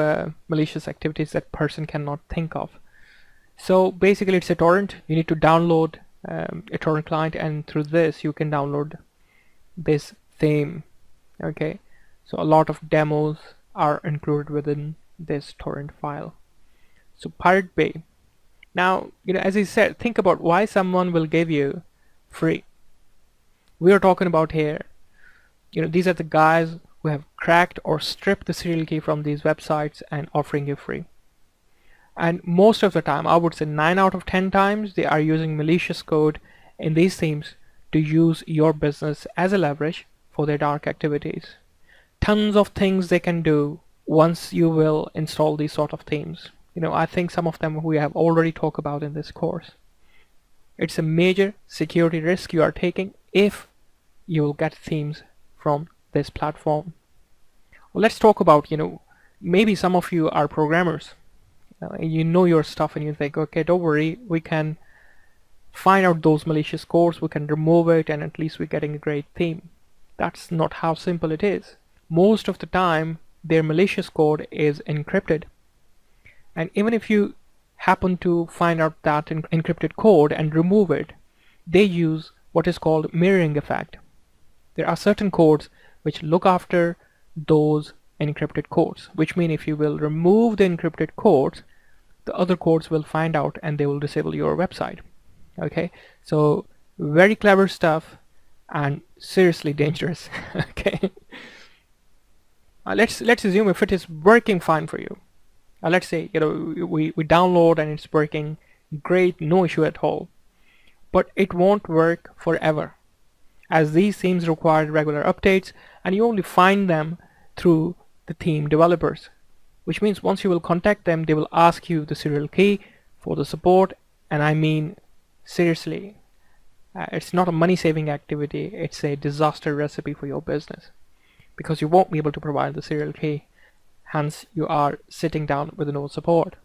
malicious activities that person cannot think of. So basically it's a torrent. You need to download a torrent client, and through this you can download this theme. Okay, so a lot of demos are included within this torrent file. So Pirate Bay. Now, as I said, think about why someone will give you free. We are talking about here, these are the guys who have cracked or stripped the serial key from these websites and offering you free. And most of the time, I would say 9 out of 10 times, they are using malicious code in these themes to use your business as a leverage for their dark activities. Tons of things they can do once you will install these sort of themes. I think some of them we have already talked about in this course. It's a major security risk you are taking if you will get themes from this platform. Well, let's talk about, maybe some of you are programmers. You know your stuff and you think, okay, don't worry, we can find out those malicious codes, we can remove it, and at least we're getting a great theme. That's not how simple it is. Most of the time, their malicious code is encrypted. And even if you happen to find out that encrypted code and remove it, they use what is called mirroring effect. There are certain codes which look after those encrypted codes, which mean if you will remove the encrypted codes, the other codes will find out and they will disable your website. Okay, so very clever stuff and seriously dangerous. Okay, let's assume if it is working fine for you. Let's say we download and it's working great, no issue at all, but it won't work forever, as these themes require regular updates and you only find them through the theme developers, which means once you will contact them, they will ask you the serial key for the support. And I mean, seriously, it's not a money-saving activity, it's a disaster recipe for your business, because you won't be able to provide the serial key, hence you are sitting down with no support.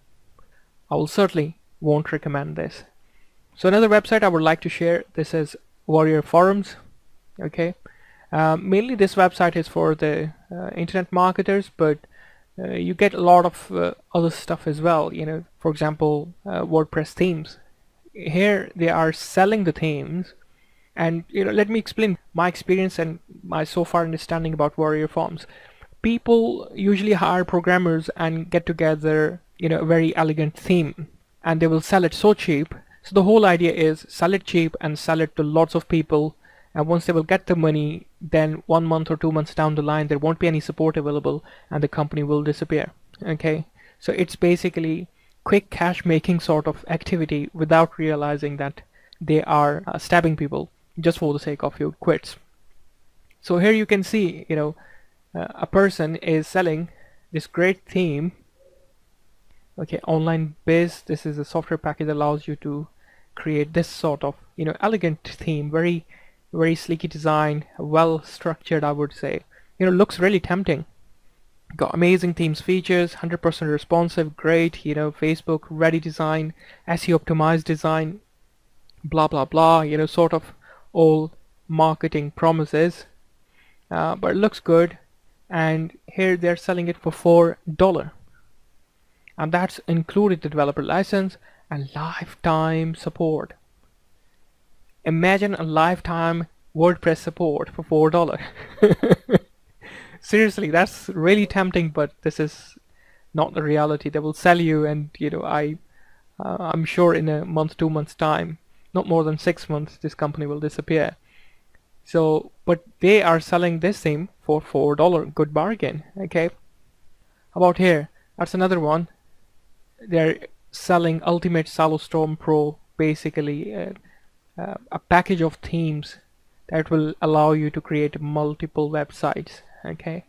I will certainly won't recommend this. So another website I would like to share, this is Warrior Forums. Okay, mainly this website is for the internet marketers, but you get a lot of other stuff as well. For example, WordPress themes. Here they are selling the themes, and let me explain my experience and my so far understanding about Warrior Forums. People usually hire programmers and get together a very elegant theme, and they will sell it so cheap. So the whole idea is sell it cheap and sell it to lots of people, and once they will get the money, then 1 month or 2 months down the line there won't be any support available and the company will disappear. Okay, so it's basically quick cash making sort of activity without realizing that they are stabbing people just for the sake of few quits. So here you can see a person is selling this great theme. Okay, online biz, this is a software package that allows you to create this sort of elegant theme, very sleeky design, well structured, I would say. Looks really tempting. Got amazing themes features, 100% responsive, great, Facebook ready design, SEO optimized design, blah blah blah, sort of all marketing promises, but it looks good. And here they're selling it for $4, and that's included the developer license and lifetime support. Imagine a lifetime WordPress support for $4. Seriously, that's really tempting, but this is not the reality. They will sell you, and I'm sure in a month, 2 months time, not more than 6 months, this company will disappear. So, but they are selling this theme for $4. Good bargain. Okay, how about here? That's another one. They're selling Ultimate Storm Pro, basically a package of themes that will allow you to create multiple websites. Okay,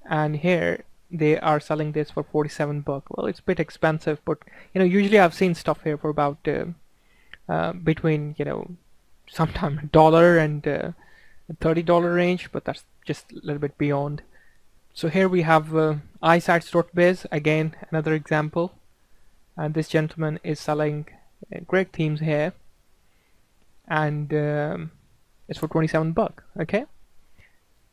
and here they are selling this for 47 bucks. Well, it's a bit expensive, but usually I've seen stuff here for about between sometime dollar and $30 range, but that's just a little bit beyond. So here we have isites.biz, again another example, and this gentleman is selling great themes here, and it's for 27 bucks, okay,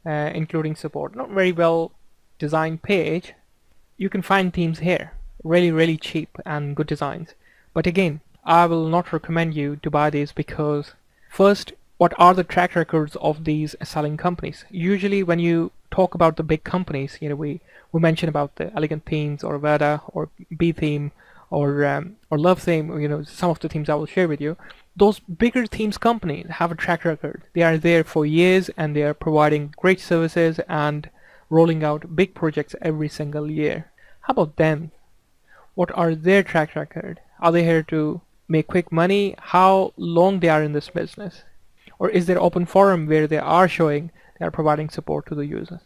including support. Not very well designed page. You can find themes here really cheap and good designs, but again, I will not recommend you to buy these because first, what are the track records of these selling companies? Usually when you talk about the big companies, we mention about the Elegant Themes or Veda or B Theme or Love Theme, some of the themes I will share with you. Those bigger themes companies have a track record. They are there for years and they are providing great services and rolling out big projects every single year. How about them? What are their track record? Are they here to make quick money? How long they are in this business? Or is there open forum where they are showing they are providing support to the users?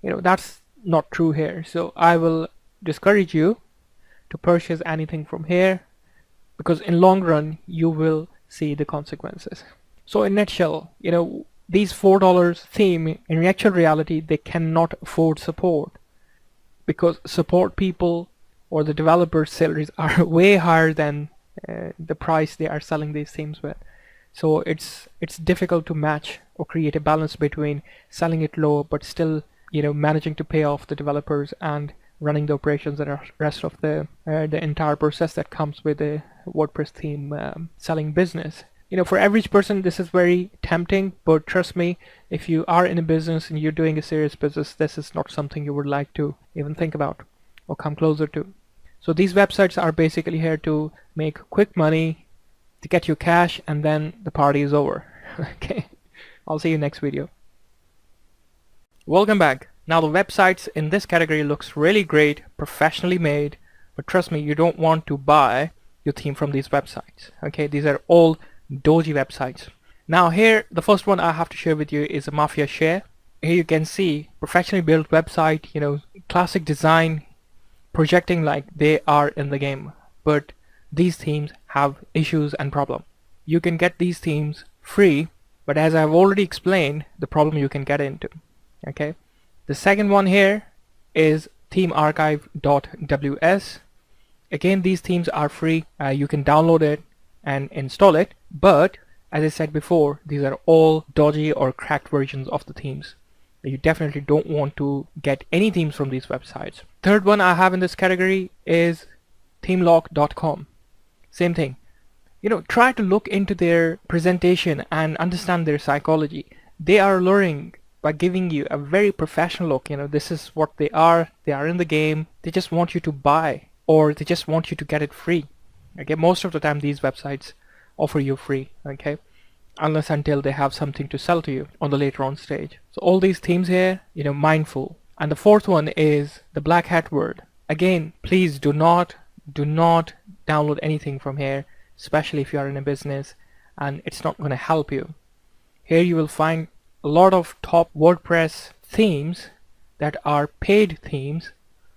That's not true here. So I will discourage you to purchase anything from here because in long run you will see the consequences. So in nutshell, these $4 theme in actual reality they cannot afford support because support people or the developers' salaries are way higher than the price they are selling these themes with. So it's difficult to match or create a balance between selling it low but still managing to pay off the developers and running the operations and the rest of the entire process that comes with a WordPress theme selling business. For average person this is very tempting, but trust me, if you are in a business and you're doing a serious business, this is not something you would like to even think about or come closer to. So these websites are basically here to make quick money, to get you cash, and then the party is over. Okay, I'll see you next video. Welcome back. Now the websites in this category looks really great, professionally made, but trust me, you don't want to buy your theme from these websites. Okay, these are all dodgy websites. Now here, the first one I have to share with you is a Mafia Share. Here you can see professionally built website, classic design, projecting like they are in the game, but these themes have issues and problem. You can get these themes free, but as I've already explained, the problem you can get into. Okay, the second one here is themearchive.ws. Again, these themes are free. You can download it and install it, but as I said before, these are all dodgy or cracked versions of the themes. You definitely don't want to get any themes from these websites. Third one I have in this category is themelock.com. Same thing. Try to look into their presentation and understand their psychology. They are alluring by giving you a very professional look. This is what they are in the game. They just want you to buy, or they just want you to get it free. Okay, most of the time these websites offer you free, okay, unless until they have something to sell to you on the later on stage. So all these themes here, mindful. And the fourth one is the Black Hat word. Again, please do not download anything from here, especially if you are in a business and it's not going to help you. Here you will find a lot of top WordPress themes that are paid themes.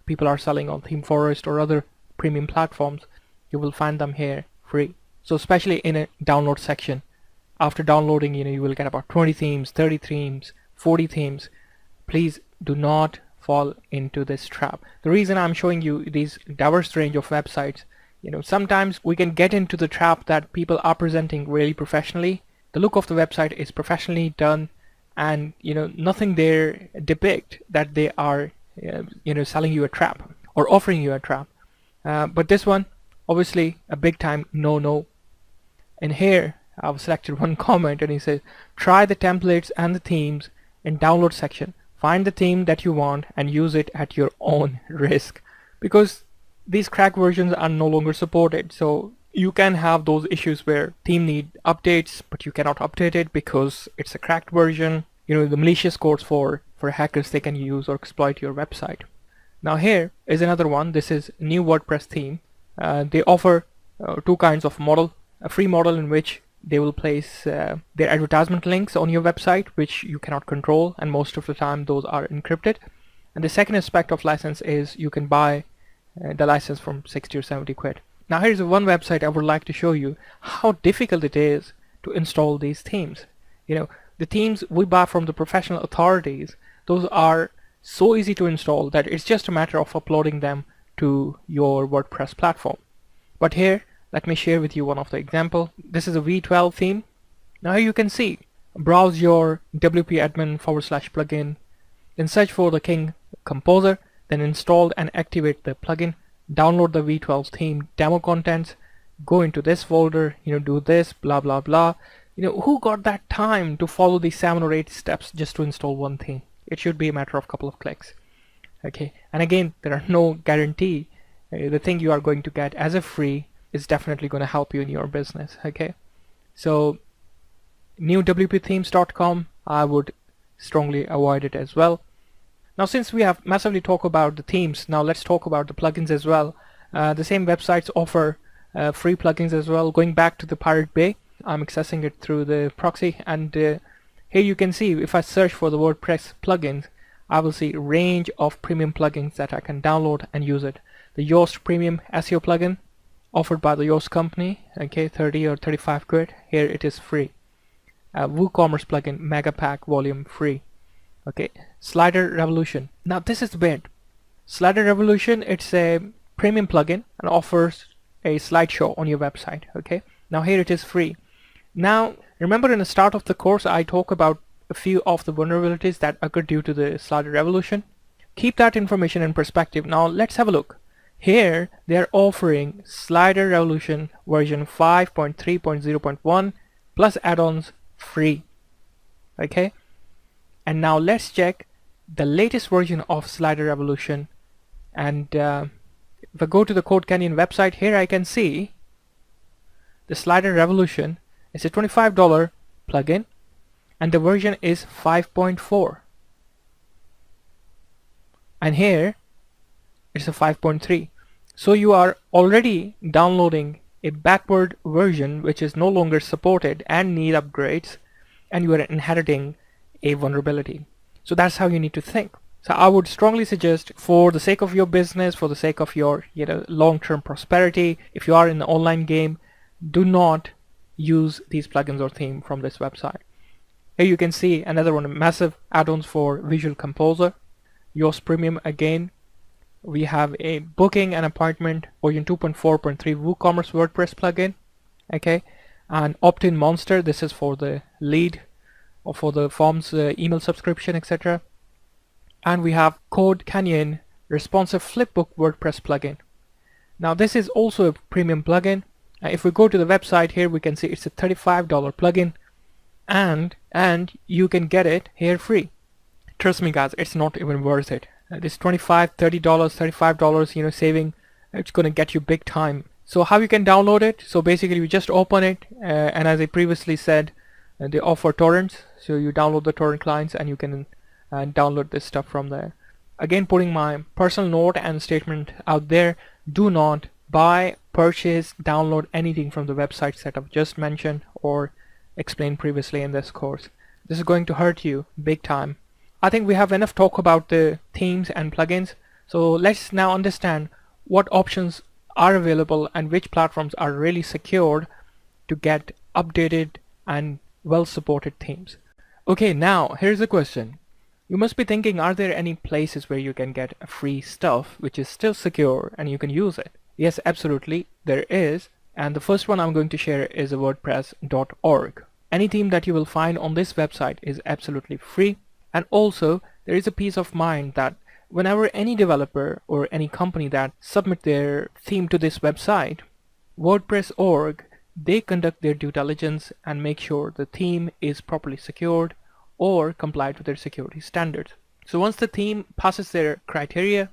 People are selling on ThemeForest or other premium platforms. You will find them here free. So especially in a download section, after downloading, you will get about 20 themes, 30 themes, 40 themes. Please do not fall into this trap. The reason I'm showing you these diverse range of websites, sometimes we can get into the trap that people are presenting really professionally. The look of the website is professionally done, and nothing there depict that they are selling you a trap or offering you a trap. But this one, obviously a big time no. And here I've selected one comment and he says, try the templates and the themes in download section. Find the theme that you want and use it at your own risk, because these cracked versions are no longer supported. So you can have those issues where theme need updates, but you cannot update it because it's a cracked version. The malicious codes for hackers, they can use or exploit your website. Now here is another one. This is new WordPress theme. They offer two kinds of model. A free model in which they will place their advertisement links on your website, which you cannot control, and most of the time those are encrypted. And the second aspect of license is you can buy the license from 60 or 70 quid. Now here's one website I would like to show you how difficult it is to install these themes. You know, the themes we buy from the professional authorities, those are so easy to install that it's just a matter of uploading them to your WordPress platform. But here, let me share with you one of the example. This is a V12 theme. Now here you can see, browse your wp-admin/plugin, then search for the King Composer, then install and activate the plugin, download the V12 theme demo contents, go into this folder, do this, blah blah blah. Who got that time to follow these 7 or 8 steps just to install one theme? It should be a matter of a couple of clicks. Okay, and again, there are no guarantee. The thing you are going to get as a free is definitely going to help you in your business. Okay, so newwpthemes.com, I would strongly avoid it as well. Now since we have massively talked about the themes, now let's talk about the plugins as well. The same websites offer free plugins as well. Going back to the Pirate Bay, I'm accessing it through the proxy, and here you can see if I search for the WordPress plugins, I will see a range of premium plugins that I can download and use it. The Yoast Premium SEO plugin offered by the Yoast company, okay, 30 or 35 quid. Here it is free. WooCommerce plugin Mega Pack Volume free. Okay, Slider Revolution. Now this is the bit. Slider Revolution, it's a premium plugin and offers a slideshow on your website. Okay, now here it is free. Now remember in the start of the course I talk about a few of the vulnerabilities that occur due to the Slider Revolution. Keep that information in perspective. Now let's have a look. Here they are offering Slider Revolution version 5.3.0.1 plus add-ons free. Okay, and now let's check the latest version of Slider Revolution. And if I go to the Code Canyon website, here I can see the Slider Revolution is a $25 plugin and the version is 5.4, and here it's a 5.3. So you are already downloading a backward version which is no longer supported and need upgrades, and you are inheriting a vulnerability. So that's how you need to think. So I would strongly suggest, for the sake of your business, for the sake of your long-term prosperity, if you are in the online game, do not use these plugins or theme from this website. Here you can see another one, massive add-ons for Visual Composer. Yoast Premium again. We have a booking and appointment version 2.4.3 WooCommerce WordPress plugin. Okay, and Opt-in Monster, this is for the lead or for the forms, email subscription, etc. And we have Code Canyon Responsive Flipbook WordPress plugin. Now this is also a premium plugin. If we go to the website, here we can see it's a $35 plugin, and you can get it here free. Trust me guys, it's not even worth it. This $25, $30, $35, saving, it's gonna get you big time. So how you can download it? So basically you just open it, and as I previously said, they offer torrents. So you download the torrent clients and you can download this stuff from there. Again, putting my personal note and statement out there: do not buy, purchase, download anything from the websites that I've just mentioned or explained previously in this course. This is going to hurt you big time. I think we have enough talk about the themes and plugins. So let's now understand what options are available and which platforms are really secured to get updated and well supported themes. Okay, now here's a question. You must be thinking, are there any places where you can get free stuff which is still secure and you can use it? Yes, absolutely, there is. And the first one I'm going to share is wordpress.org. Any theme that you will find on this website is absolutely free. And also, there is a peace of mind that whenever any developer or any company that submit their theme to this website, WordPress.org, they conduct their due diligence and make sure the theme is properly secured or complied with their security standards. So once the theme passes their criteria,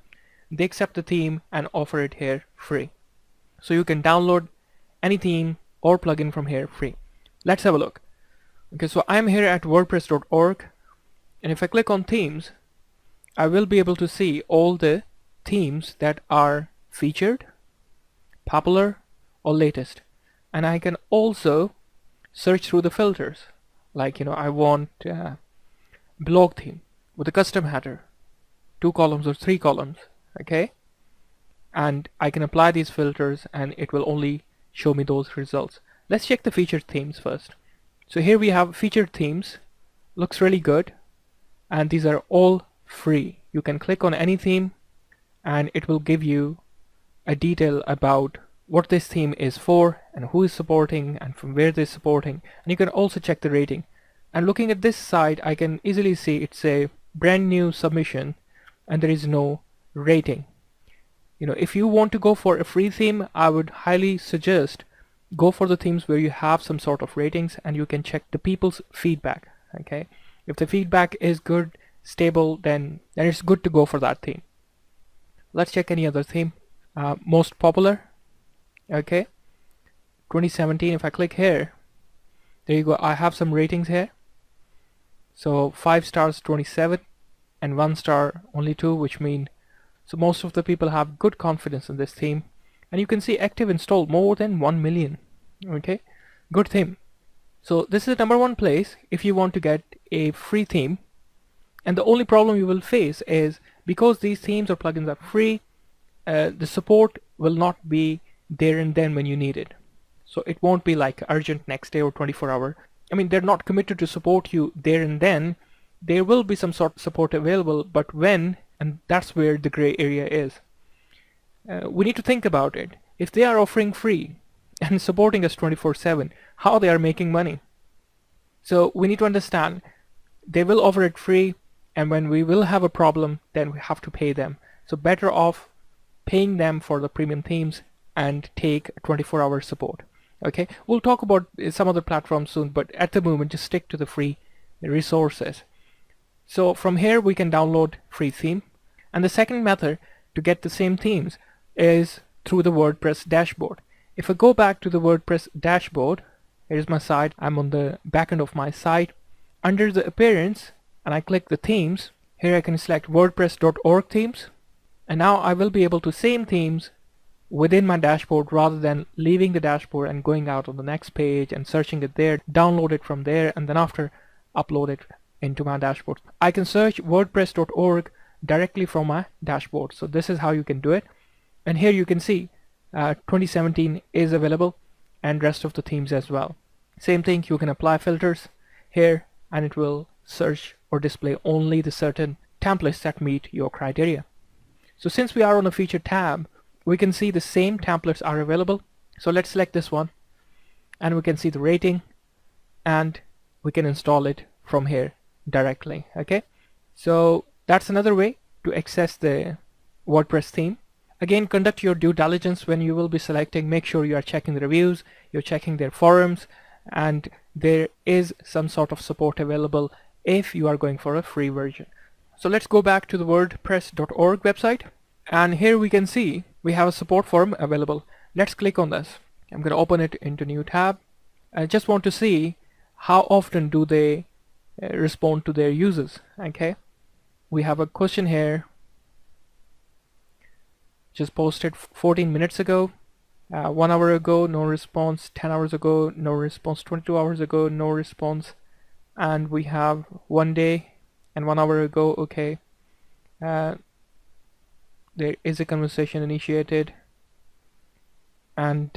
they accept the theme and offer it here free. So you can download any theme or plugin from here free. Let's have a look. Okay, so I'm here at wordpress.org. And if I click on themes, I will be able to see all the themes that are featured, popular, or latest. And I can also search through the filters. Like, I want blog theme with a custom header. 2 columns or 3 columns, okay, and I can apply these filters and it will only show me those results. Let's check the featured themes first. So here we have featured themes, looks really good, and these are all free. You can click on any theme and it will give you a detail about what this theme is for and who is supporting and from where they're supporting, and you can also check the rating. And looking at this side, I can easily see it's a brand new submission and there is no rating. You know, if you want to go for a free theme, I would highly suggest go for the themes where you have some sort of ratings and you can check the people's feedback. Okay, if the feedback is good, stable, then it's good to go for that theme. Let's check any other theme. Most popular, okay, 2017. If I click here, there you go, I have some ratings here. So 5 stars 27 and 1 star only 2, which mean so most of the people have good confidence in this theme. And you can see active install more than 1 million. Okay, good theme. So this is the #1 place if you want to get a free theme. And the only problem you will face is because these themes or plugins are free, the support will not be there and then when you need it. So it won't be like urgent next day or 24 hour. I mean, they're not committed to support you there and then. There will be some sort of support available, but when, and that's where the gray area is. We need to think about it. If they are offering free and supporting us 24/7, how they are making money? So we need to understand they will offer it free, and when we will have a problem, then we have to pay them. So better off paying them for the premium themes and take 24-hour support. Okay, we'll talk about some other platforms soon, but at the moment just stick to the free resources. So from here we can download free theme, and the second method to get the same themes is through the WordPress dashboard. If I go back to the WordPress dashboard, here's my site, I'm on the back end of my site. Under the appearance, and I click the themes, here I can select wordpress.org themes, and now I will be able to same themes within my dashboard rather than leaving the dashboard and going out on the next page and searching it there, download it from there, and then after upload it into my dashboard. I can search wordpress.org directly from my dashboard. So this is how you can do it. And here you can see 2017 is available and rest of the themes as well. Same thing, you can apply filters here and it will search or display only the certain templates that meet your criteria. So since we are on a featured tab, we can see the same templates are available. So let's select this one and we can see the rating and we can install it from here directly. Okay, so that's another way to access the WordPress theme. Again, conduct your due diligence when you will be selecting. Make sure you are checking the reviews, you're checking their forums, and there is some sort of support available if you are going for a free version. So let's go back to the wordpress.org website, and here we can see we have a support forum available. Let's click on this. I'm going to open it into new tab. I just want to see how often do they respond to their users. Okay, we have a question here just posted 14 minutes ago, 1 hour ago no response, 10 hours ago no response, 22 hours ago no response, and we have 1 day and 1 hour ago. Okay, there is a conversation initiated, and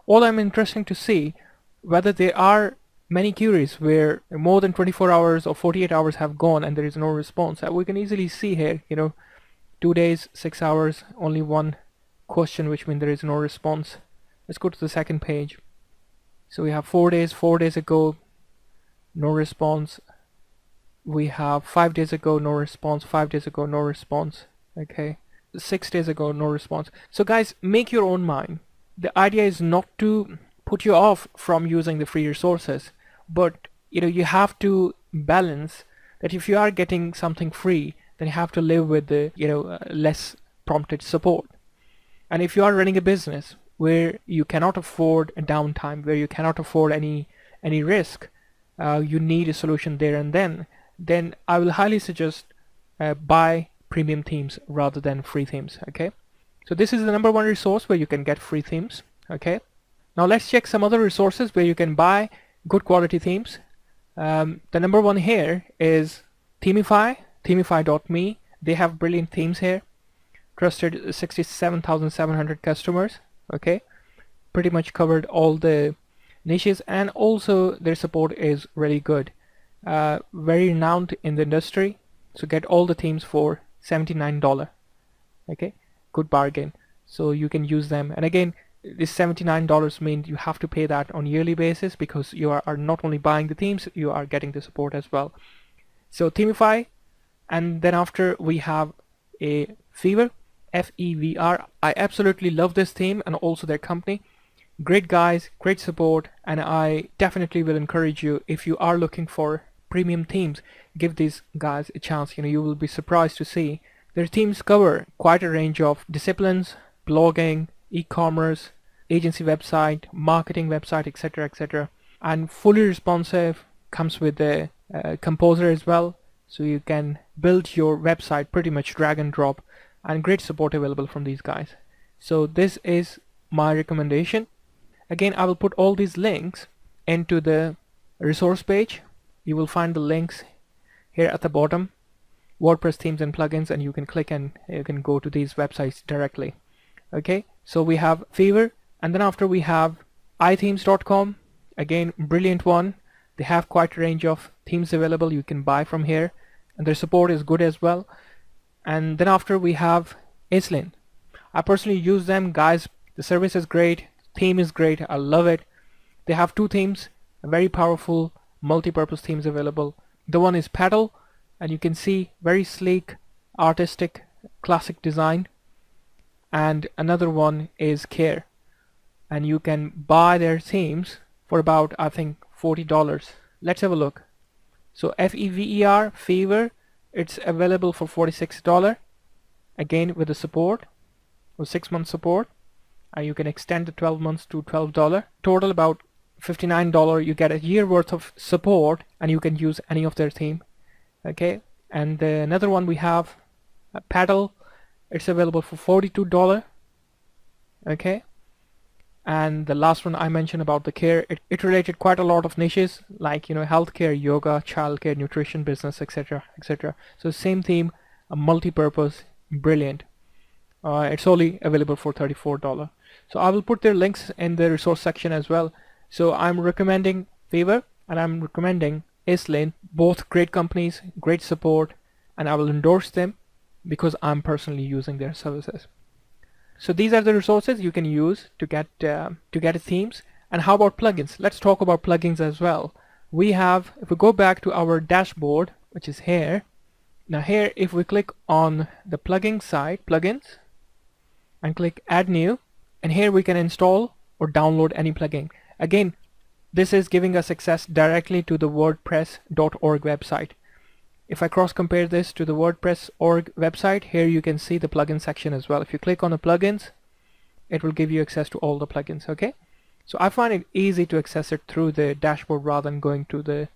all I'm interested to see whether there are many queries where more than 24 hours or 48 hours have gone and there is no response. We can easily see here, you know, 2 days, 6 hours, only one question, which means there is no response. Let's go to the second page. So we have 4 days, 4 days ago, no response. We have 5 days ago, no response, 5 days ago, no response. Okay, 6 days ago, no response. So guys, make your own mind. The idea is not to put you off from using the free resources, but you know, you have to balance that. If you are getting something free, then you have to live with the, you know, less prompted support. And if you are running a business where you cannot afford a downtime, where you cannot afford any risk, you need a solution there and then I will highly suggest buy premium themes rather than free themes. Okay, so this is the #1 resource where you can get free themes. Okay, now let's check some other resources where you can buy good quality themes. The #1 here is Themify. Themify.me. They have brilliant themes here. Trusted 67,700 customers. Okay, pretty much covered all the niches, and also their support is really good. Very renowned in the industry. So get all the themes for $79. Okay, good bargain. So you can use them, and again, this $79 means you have to pay that on yearly basis, because you are not only buying the themes, you are getting the support as well. So Themify, and then after we have a Fever, F-E-V-R. I absolutely love this theme and also their company. Great guys, great support, and I definitely will encourage you, if you are looking for premium themes, give these guys a chance. You will be surprised to see their themes cover quite a range of disciplines: blogging, e-commerce, agency website, marketing website, etc., etc. And fully responsive, comes with the composer as well, so you can build your website pretty much drag and drop, and great support available from these guys. So this is my recommendation. Again, I will put all these links into the resource page. You will find the links here at the bottom, WordPress themes and plugins, and you can click and you can go to these websites directly. Okay, so we have Fever, and then after we have ithemes.com. Again, brilliant one. They have quite a range of themes available you can buy from here, and their support is good as well. And then after we have Islin. I personally use them, guys. The service is great, theme is great, I love it. They have two themes, very powerful multi-purpose themes available. The one is Paddle, and you can see very sleek, artistic, classic design. And another one is Care, and you can buy their themes for about, I think, $40. Let's have a look. So Fever, Fever, it's available for $46, again with the support, or 6-month support. You can extend the 12 months to $12. Total about $59. You get a year worth of support, and you can use any of their theme. Okay, and another one we have, Paddle. It's available for $42. Okay, and the last one I mentioned about the Care, it related quite a lot of niches, like healthcare, yoga, childcare, nutrition, business, etc., etc. So same theme, a multi-purpose, brilliant. It's only available for $34. So I will put their links in the resource section as well. So I'm recommending Fever and I'm recommending Islin, both great companies, great support, and I will endorse them because I'm personally using their services. So these are the resources you can use to get themes. And how about plugins? Let's talk about plugins as well. We have, if we go back to our dashboard, which is here. Now here, if we click on the plugin side, plugins, and click add new, and here we can install or download any plugin. Again, this is giving us access directly to the WordPress.org website. If I cross compare this to the WordPress.org website, here you can see the plugin section as well. If you click on the plugins, it will give you access to all the plugins. Okay, so I find it easy to access it through the dashboard rather than going to their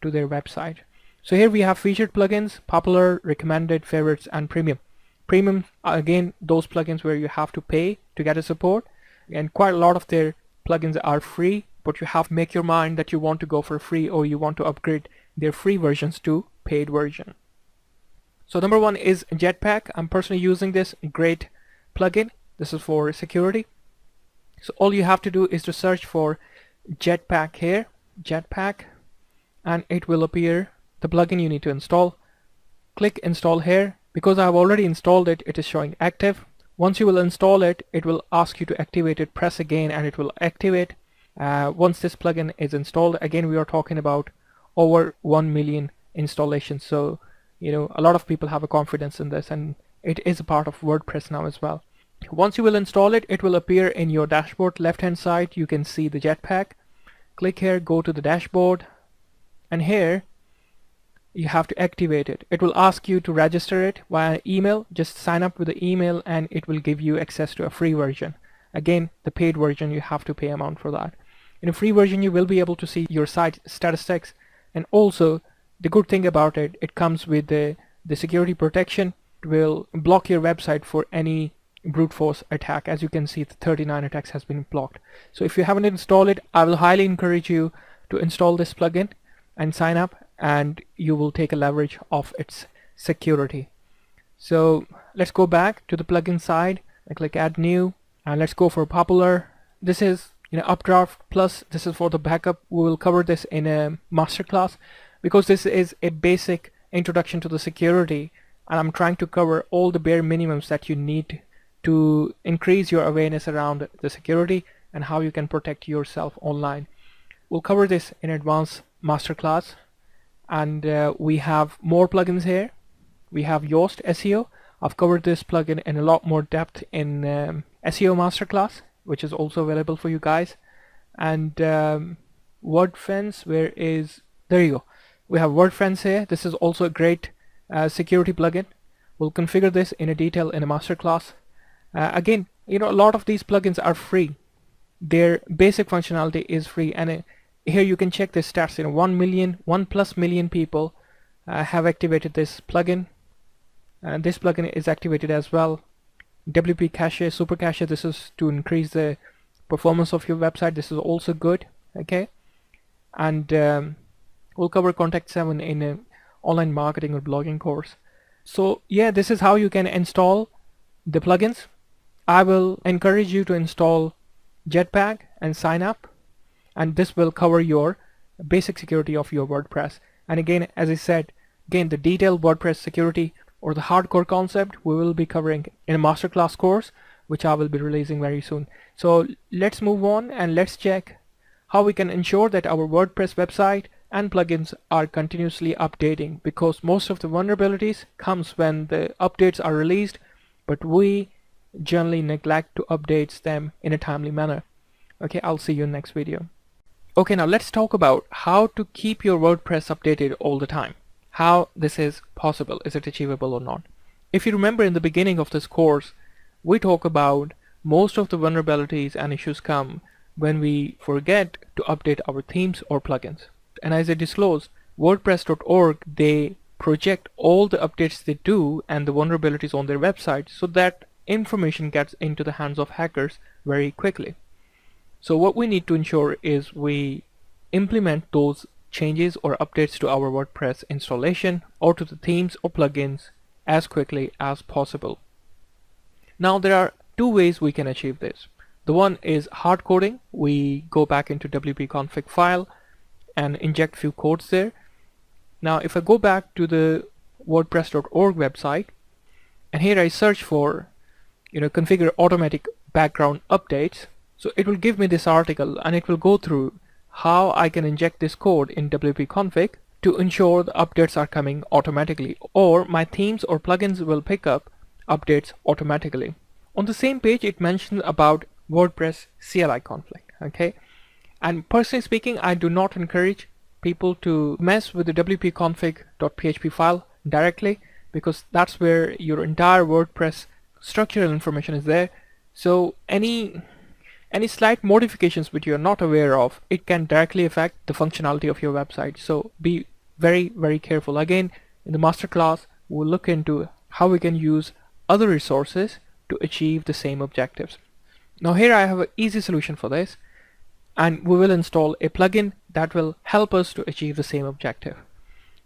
website. So here we have featured plugins, popular, recommended, favorites, and premium. Premium, again, those plugins where you have to pay to get a support, and quite a lot of their plugins are free, but you have to make your mind that you want to go for free or you want to upgrade their free versions to paid version. So number one is Jetpack. I'm personally using this great plugin. This is for security. So all you have to do is to search for Jetpack here, Jetpack, and it will appear the plugin you need to install. Click install here. Because I've already installed it, it is showing active. Once you will install it, it will ask you to activate it. Press again and it will activate. Once this plugin is installed, again we are talking about over 1 million installations. So a lot of people have a confidence in this, and it is a part of WordPress now as well. Once you will install it, it will appear in your dashboard. Left hand side you can see the Jetpack. Click here, go to the dashboard, and here you have to activate it. It will ask you to register it via email. Just sign up with the email and it will give you access to a free version. Again, the paid version you have to pay amount for that. In a free version you will be able to see your site statistics, and also the good thing about it, it comes with the security protection. It will block your website for any brute force attack. As you can see, the 39 attacks has been blocked. So if you haven't installed it, I will highly encourage you to install this plugin and sign up, and you will take a leverage of its security. So let's go back to the plugin side. I click add new, and let's go for popular. This is Updraft Plus. This is for the backup. We will cover this in a masterclass because this is a basic introduction to the security, and I'm trying to cover all the bare minimums that you need to increase your awareness around the security and how you can protect yourself online. We'll cover this in advanced masterclass, and we have more plugins here. We have Yoast SEO. I've covered this plugin in a lot more depth in SEO masterclass, which is also available for you guys. And WordFence, there you go. We have WordFence here. This is also a great security plugin. We'll configure this in a detail in a masterclass. Again, a lot of these plugins are free. Their basic functionality is free, and here you can check the stats. 1+ million people have activated this plugin, and this plugin is activated as well. WP Cache, Super Cache, this is to increase the performance of your website. This is also good. Okay, and we'll cover Contact 7 in an online marketing or blogging course. So yeah, this is how you can install the plugins. I will encourage you to install Jetpack and sign up, and this will cover your basic security of your WordPress. And again, as I said, the detailed WordPress security or the hardcore concept we will be covering in a masterclass course, which I will be releasing very soon. So let's move on and let's check how we can ensure that our WordPress website and plugins are continuously updating, because most of the vulnerabilities comes when the updates are released, but we generally neglect to update them in a timely manner. Okay, I'll see you in the next video. Okay, now let's talk about how to keep your WordPress updated all the time. How this is possible, is it achievable or not? If you remember, in the beginning of this course, we talk about most of the vulnerabilities and issues come when we forget to update our themes or plugins. And as I disclosed, WordPress.org, they project all the updates they do and the vulnerabilities on their website so that information gets into the hands of hackers very quickly. So what we need to ensure is we implement those changes or updates to our WordPress installation or to the themes or plugins as quickly as possible. Now there are two ways we can achieve this. The one is hard coding. We go back into WP config file and inject few codes there. Now if I go back to the WordPress.org website, and here I search for configure automatic background updates, so it will give me this article and it will go through how I can inject this code in WP config to ensure the updates are coming automatically, or my themes or plugins will pick up updates automatically. On the same page it mentions about WordPress CLI conflict. Okay, and personally speaking, I do not encourage people to mess with the wp-config.php file directly, because that's where your entire WordPress structural information is there. So any slight modifications which you are not aware of, it can directly affect the functionality of your website. So be very, very careful. Again, in the masterclass, we'll look into how we can use other resources to achieve the same objectives. Now here I have an easy solution for this, and we will install a plugin that will help us to achieve the same objective.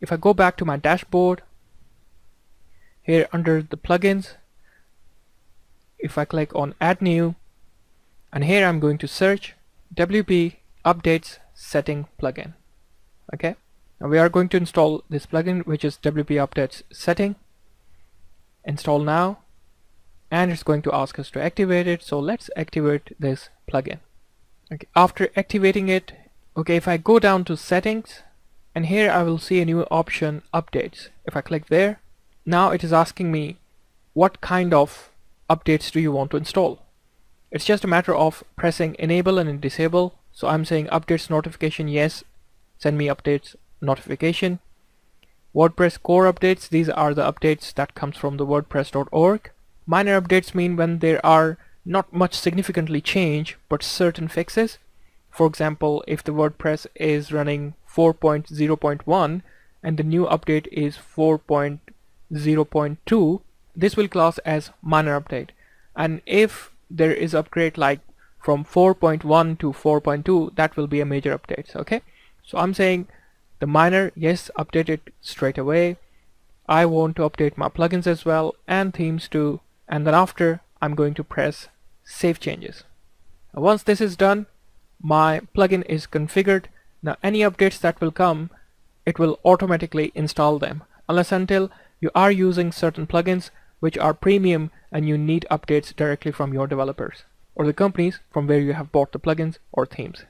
If I go back to my dashboard, here under the plugins, if I click on add new, and here I'm going to search WP updates setting plugin. Okay, now we are going to install this plugin, which is WP updates setting. Install now, and it's going to ask us to activate it. So let's activate this plugin. Okay, after activating it, okay, if I go down to settings, and here I will see a new option, updates. If I click there, now it is asking me what kind of updates do you want to install. It's just a matter of pressing enable and disable. So I'm saying updates notification, yes, send me updates notification. WordPress core updates, these are the updates that comes from the WordPress.org. Minor updates mean when there are not much significantly change but certain fixes. For example, if the WordPress is running 4.0.1 and the new update is 4.0.2, this will class as minor update. And if there is upgrade like from 4.1 to 4.2, that will be a major update. Okay, so I'm saying the minor, yes, update it straight away. I want to update my plugins as well and themes too, and then after I'm going to press Save Changes. Once this is done, my plugin is configured. Now any updates that will come, it will automatically install them, unless until you are using certain plugins which are premium and you need updates directly from your developers or the companies from where you have bought the plugins or themes.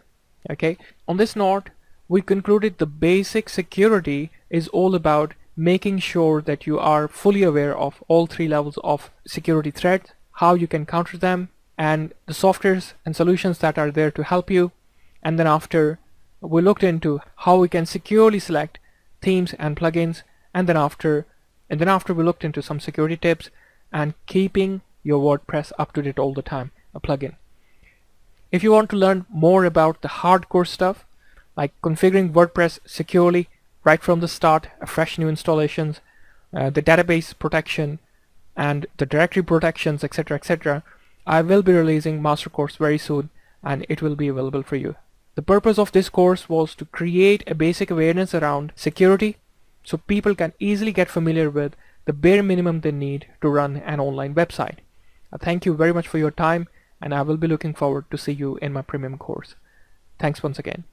Okay, on this note, we concluded the basic security is all about making sure that you are fully aware of all three levels of security threats, how you can counter them, and the softwares and solutions that are there to help you. And then after, we looked into how we can securely select themes and plugins, and then after we looked into some security tips and keeping your WordPress up to date all the time, a plugin. If you want to learn more about the hardcore stuff, like configuring WordPress securely right from the start, fresh new installations, the database protection, and the directory protections, etc., etc., I will be releasing master course very soon, and it will be available for you. The purpose of this course was to create a basic awareness around security so people can easily get familiar with the bare minimum they need to run an online website. Thank you very much for your time, and I will be looking forward to see you in my premium course. Thanks once again.